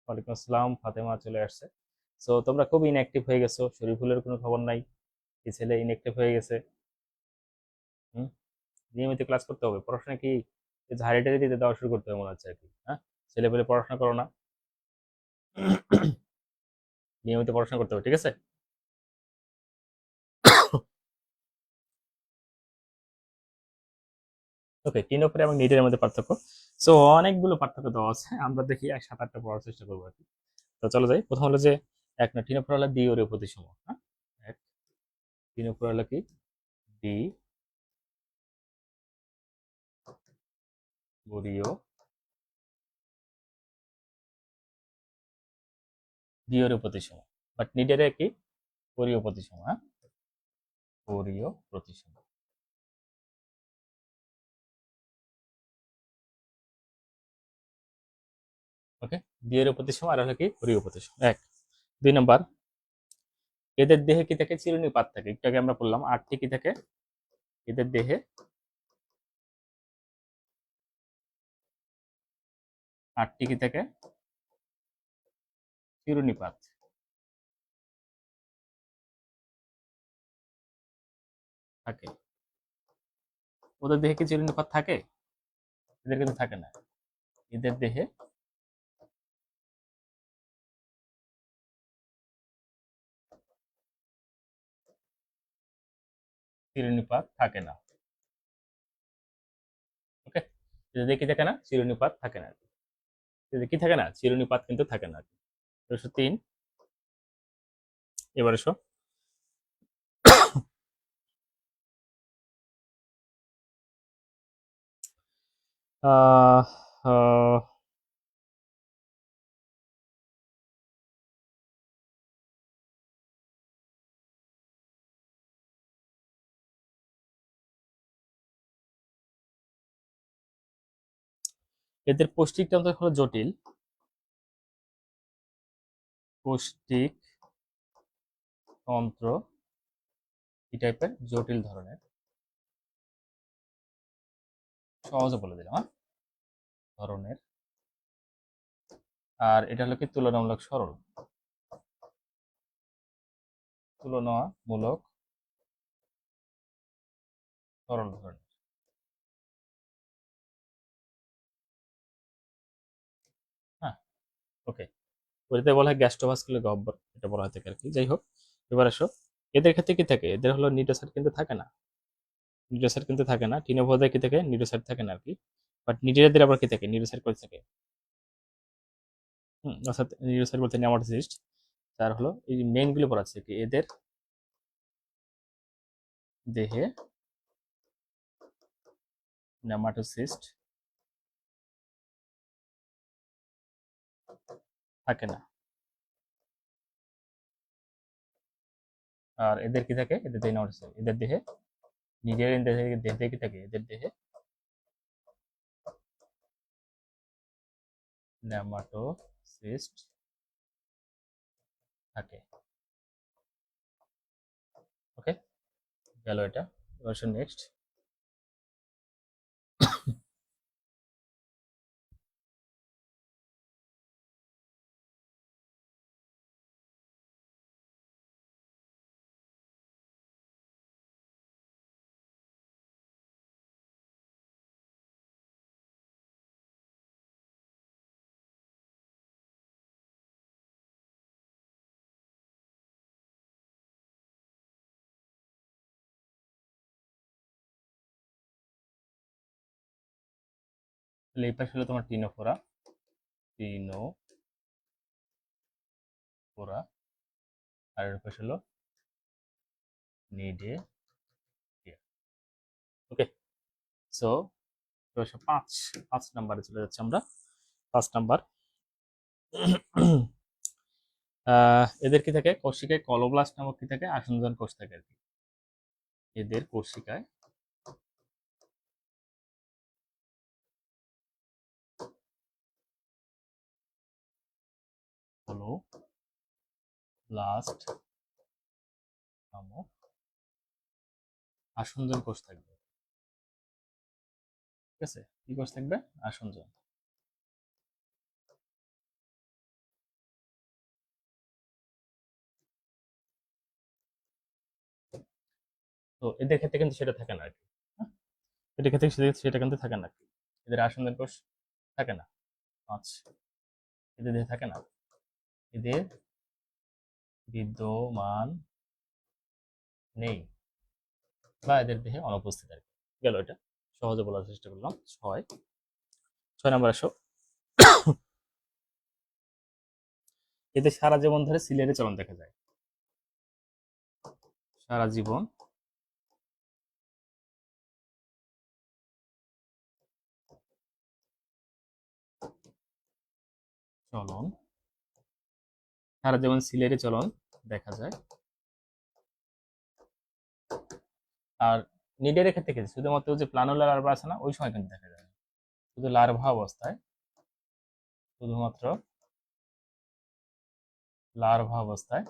ওয়ালাইকুম আসসালাম, ফাতেমা চলে আসছে। সো তোমরা খুব ইনঅ্যাক্টিভ হয়ে গেছো, শরীফুলের কোনো খবর নাই, এই ছেলে ইনঅ্যাক্টিভ হয়ে গেছে। হুম, নিয়মিত ক্লাস করতে হবে, পড়াশোনা কি ঝাড়িটারি দিতে দেওয়া শুরু করতে হবে মনে হচ্ছে আর কি। হ্যাঁ, ছেলে পেলে পড়াশোনা করো না, নিয়মিত পড়াশোনা করতে হবে, ঠিক আছে। ওকে, টিনোফোরা এবং নিডের মধ্যে পার্থক্য। সো অনেকগুলো পার্থক্য দেওয়া আছে, আমরা দেখি 7-8টা পড়ার চেষ্টা করবো আর কি। তো চলো যাই। প্রথম হলো যে এক না, টিনোফোরা হলো দ্বিতীয় প্রতিসম। হ্যাঁ, এক, টিনোফোরা হলো কি দ্বিবরীয় বিয়োরের প্রতিসম, বাট নিডের কি পরীয় প্রতিসম, হ্যাঁ, পরীয় প্রতিসম। ওকে, বিয়োরের প্রতিসম আর হলো কি পরীয় প্রতিসম। 2 নম্বর, এদের দেহে কি থাকে? চিরুনি পাত থাকে। একটু আগে আমরা বললাম 8টি কি থাকে এদের দেহে? 8টি কি থাকে? চিরুনি পাত থাকে। ওদের দেহে কি চিরুনি পাত থাকে? এদের কিন্তু থাকে না। এদের দেহে চিরুনি পাত থাকে না। ওকে, এদের কি থাকে না? চিরুনি পাত থাকে না। এদের কি থাকে না? চিরুনি পাত কিন্তু থাকে না। 3, এবার এসো। আহ, আহ, এদের পৌষ্টিকতন্ত্র হলো জটিল। পৌষ্টিক তন্ত্র এই টাইপের জটিল ধরনের। সহজে বলে দিলাম, হ্যাঁ, ধরনের। আর এটা হলো কি তুলনামূলক সরল। তুলনামূলক সরল ধরনের। হ্যাঁ, ওকে। ওইটাতে বলা হয় গ্যাস্ট্রোভাস্কুলার গহ্বর, এটা বলা হয় থাকে আর কি। যাই হোক, এবার আসো। এদের ক্ষেত্রে কি থাকে? এদের হলো নিউরোসাইট কিন্তু থাকে না। নিউরোসাইট কিন্তু থাকে না। টিনোভোদের কি থাকে? নিউরোসাইট থাকে না আর কি। বাট নিউরিয়াদের আবার কি থাকে? নিউরোসাইট করে থাকে। অর্থাৎ নিউরোসাইট বলতে নেমাটোসিস্ট। তার হলো এই মেইন গুলো পড়াচ্ছে কি এদের দেহে নেমাটোসিস্ট থাকে না। আর এদের কি থাকে? এদের দেহে নেমাটোসিস্ট, এদের দেহে নিজের দেহে দেহে কি থাকে? এদের দেহে নেমাটোসিস্ট থাকে। ওকে, গেল এটা। এবার নেক্সট। তাহলে এই পাশে হলো তোমার টিনোফোরা। টিনোফোরা। আর এর পাশে হলো নিডে। ওকে, সো 5 নাম্বারে চলে যাচ্ছে আমরা। 5 নাম্বার, এদের কি থাকে? কোষিকায় কলোব্লাস্ট নামক কি থাকে? আসঞ্জন কোষ থাকে আর কি। এদের কোষিকায় কলোব্লাস্ট নামক আসঞ্জন কোষ থাকবে। ঠিক আছে, কি কোষ থাকবে? আসঞ্জন। তো এদের ক্ষেত্রে কিন্তু সেটা থাকে না আর কি। হ্যাঁ? এদের ক্ষেত্রে সেটা কিন্তু থাকে না আর কি। এদের আসঞ্জন কোষ থাকে না। 5, এদের দেহে থাকে না। এদের বিদ্যমান নেই বা এদের দেহে অনুপস্থিত আর কি। গেল এটা, সহজে বলার চেষ্টা করলাম। 6 নাম্বার আসো। এদের সারা জীবন ধরে সিলিয়ারি চলন দেখা যায়। সারা জীবন চলন সারা জীবন সিলেরি চলন দেখা যায়। আর নিডের ক্ষেত্রে কি শুধুমাত্র যে প্লানুলার লার্ভা আছে না, ওই সময় কিন্তু দেখা যায় না। শুধু লার্ভা অবস্থায়, শুধুমাত্র লার্ভা অবস্থায়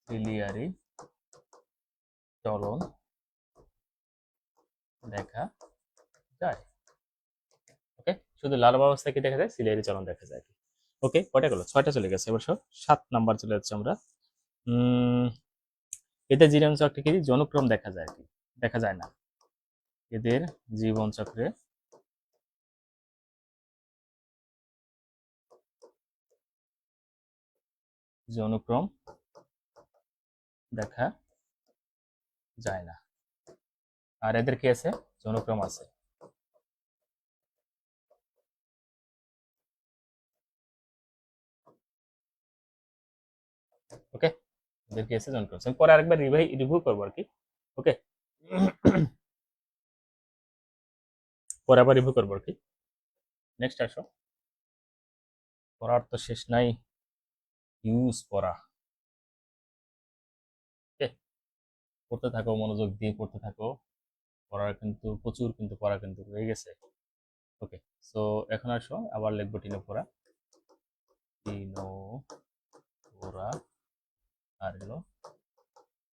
সিলিয়ারি চলন দেখা যায়। ওকে, শুধু লার্ভা অবস্থায় কি দেখা যায়, সিলিয়ারি চলন দেখা যায়। ওকে, কয়টা গেল, 6টা চলে গেছে। এবার 7 নাম্বার চলে যাচ্ছে আমরা। এতে জীবন চক্রে কি জনক্রম দেখা যায় কি, দেখা যায় না। এদের জীবন চক্রে জনক্রম দেখা যায় না। আর এদের কি আছে, জনক্রম আছে। ওকে, এদের কি আছে, জনক্রম। আমি পরে আরেকবার রিভিউ করবো আর কি। ওকে, পরে আবার রিভিউ করবো আর কি। নেক্সট আসো, পড়ার তো শেষ নাই, ইউজ পড়া। ওকে, পড়তে থাকো, মনোযোগ দিয়ে পড়তে থাকো। পড়ার কিন্তু প্রচুর কিন্তু পড়া কিন্তু রয়ে গেছে। ওকে, সো এখন আসো আবার লিখবো টিনো পড়া, টিনো পড়া, আর হলো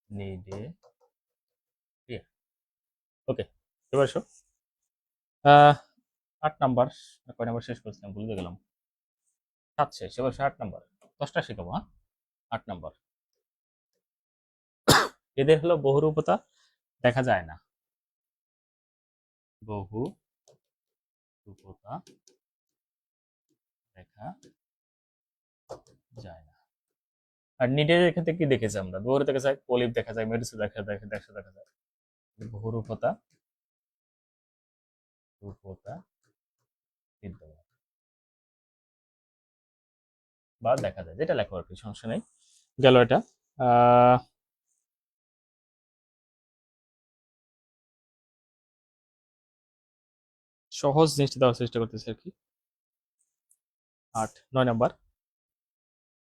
নিডে। ওকে, এবার আসো 8 নাম্বার, কয় নাম্বার শেষ করছিলাম ভুলে গেলাম। 7 শেষ, এবার 8 নাম্বার। 10টা শিখাবো, হ্যাঁ। 8 নাম্বার, এদের হলো বহুরূপতা দেখা যায় না। বহু রূপতা দেখা যায় না। আর নিডের ক্ষেত্রে কি দেখেছি আমরা, বহুরূপ দেখা যায়, পলিপ দেখা যায়, মেডুসা দেখা যায়। বহুরূপতা রূপতা বিদ্যমান বা দেখা যায়, যেটা লেখা আর কি, সমস্যা নেই। গেল এটা। সহজ জিনিসটা দেওয়ার চেষ্টা করতেছি আর কি। 9 নাম্বার,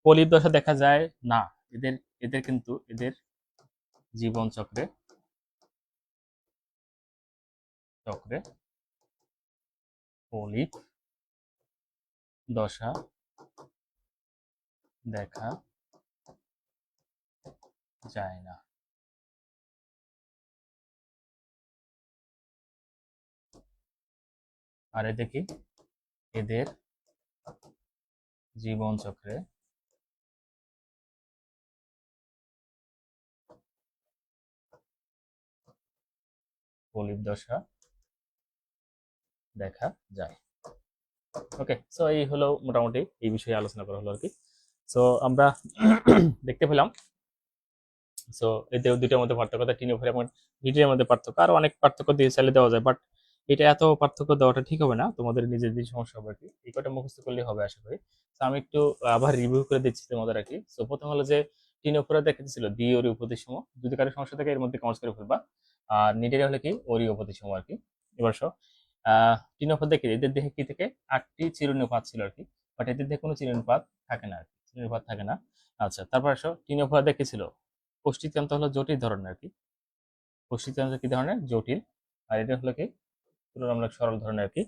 পলিপ দশা দেখা যায় না। এদের এদের কিন্তু এদের জীবন চক্রে চক্রে পলিপ দশা দেখা যায় না। আর এদের কি, এদের জীবন চক্রে পলিপ দশা দেখা যায়। ওকে, সো এই হলো মোটামুটি এই বিষয়ে আলোচনা করা হলো আর কি। সো আমরা দেখতে পেলাম, সো এতে দুইটার মধ্যে পার্থক্য, টিনোফার এবং ভিডিওর মধ্যে পার্থক্য, আরো অনেক পার্থক্য দিয়ে চালিয়ে দেওয়া যায়, বাট এটা এত পার্থক্য দেওয়াটা ঠিক হবে না, তোমাদের নিজেদের সমস্যা হবে আর কি। এই কটা মুখস্থ করলে হবে আশা করি। তো আমি একটু আবার রিভিউ করে দিচ্ছি তোমাদের আর কি। সো প্রথম হলো যে টিনোফোরা দেখাচ্ছিল দ্বিঅরীয় প্রতিসম, যদি কারো সমস্যা থাকে এর মধ্যে কমেন্টস করে ফেলবা। আর নিডের হলে কি অরীয় প্রতিসম আর কি। এবার টিনোফোর দেখে এদের দেহে কি থেকে 8টি চিরুনিপাত ছিল আর কি, বাট এদের দেহে কোনো চিরুনিপাত থাকে না আর কি, চিরুনিপাত থাকে না। আচ্ছা, তারপর টিনোফোরা দেখেছিল কোষ্ঠীতন্ত্র হলো জটিল ধরনের আর কি, কোষ্ঠীতন্ত্র কি ধরনের, জটিল। আর এটা হলো কি তুলনামূলক সরল ধরনের আর কি।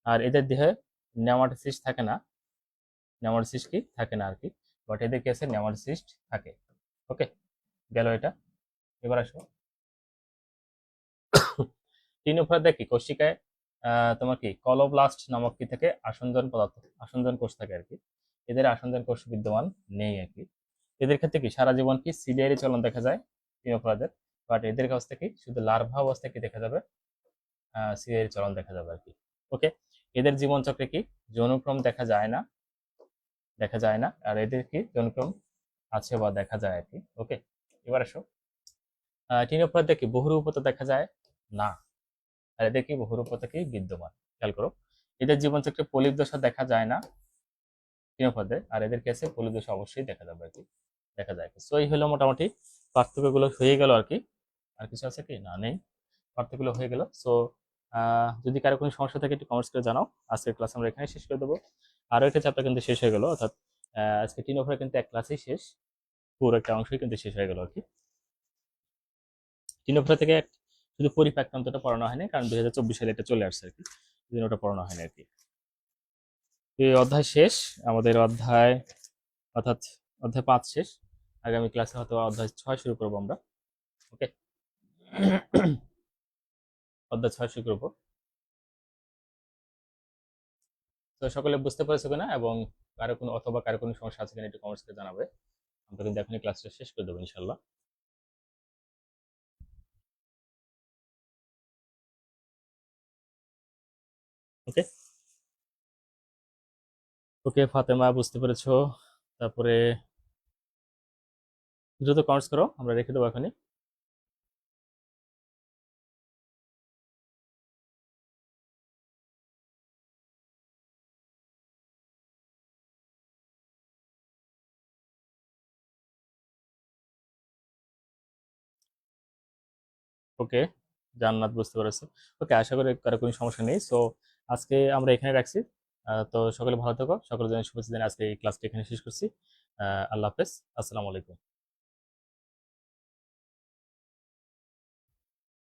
আর এদের দেহে নেমাটোসিস্ট থাকে না, নেমাটোসিস্ট কি থাকে না আর কি, বাট এদের কি আছে, নেমাটোসিস্ট থাকে। ওকে, গেল এটা। এবার আসো টিনোফার দেখি কোষ্ঠিকায় তোমার কি কলোব্লাস্ট নামক কি থেকে আসঞ্জন পদার্থ, আসঞ্জন কোষ থাকে আর কি। এদের আসঞ্জন কোষ বিদ্যমান নেই আর কি। এদের ক্ষেত্রে কি সারা জীবন কি সিলিয়ারি চলন দেখা যায় টিনোফারদের, বাট এদের কাছ থেকে শুধু লার্ভা অবস্থায় কি দেখা যাবে, সিলিয়ারি চলন দেখা যাবে আর কি। ওকে, এদের জীবন চক্রে কি যৌনক্রম দেখা যায় না, দেখা যায় না। আর এদের কি যৌনক্রম আছে বা দেখা যায় আর কি। ওকে, এবার আসো টিনোফারদের কি বহুরূপতা দেখা যায় না, আর এদের কি বহুরূপতা কি বিদ্যমান। খেয়াল করো, এদের জীবনচক্রে পলিপ দশা দেখা যায় না টিনোফারদের, আর এদের কেসে পলিপ দশা অবশ্যই দেখা যাবে আর কি, দেখা যায়। সো এই হলো মোটামুটি পার্থক্যগুলো হয়ে গেল আর কি। আর কিছু আছে কি, না নেই, পার্থক্যগুলো হয়ে গেল। সো যদি কারো কোনো সমস্যা থাকে একটু কমেন্টস করে জানাও। আজকের ক্লাস আমরা এখানে শেষ করে দেবো। আরও একটা চ্যাপ্টার কিন্তু শেষ হয়ে গেল, অর্থাৎ আজকে টিন ওভারে কিন্তু এক ক্লাসেই শেষ, পুরো একটা অংশই কিন্তু শেষ হয়ে গেল আর কি। টিন ওভার থেকে শুধু পরিপাকতন্ত্রটা পড়ানো হয়নি, কারণ 2024 সালে এটা চলে আসছে আর কি, এই জন্য ওটা পড়ানো হয়নি আর কি। এই অধ্যায় শেষ আমাদের, অধ্যায় অর্থাৎ অধ্যায় 5 শেষ। আগামী ক্লাসে হয়তো অধ্যায় 6 শুরু করবো আমরা। ওকে, অধ্যায় 6 শুরু করবো। তো সকলে বুঝতে পেরেছো কিনা, এবং কারো কোনো সমস্যা আছে কিনা একটু কমেন্টস করে জানাবে। আমরা কিন্তু এখনই ক্লাসটা শেষ করে দেবো ইনশাল্লাহ। ওকে, ওকে ফাতেমা বুঝতে পেরেছো? তারপরে দ্রুত কমেন্টস করো, আমরা রেখে দেবো এখনই। ওকে, জান্নাত বুঝতে পেরেছো। ওকে, আশা করি কারো কোনো সমস্যা নেই। সো আজকে আমরা এখানে রাখছি। তো সকলে ভালো থাকো, সকলের জন্য শুভেচ্ছা জানিয়ে আজকে এই ক্লাসটা এখানে শেষ করছি। আল্লাহ হাফেজ, আসসালামু আলাইকুম।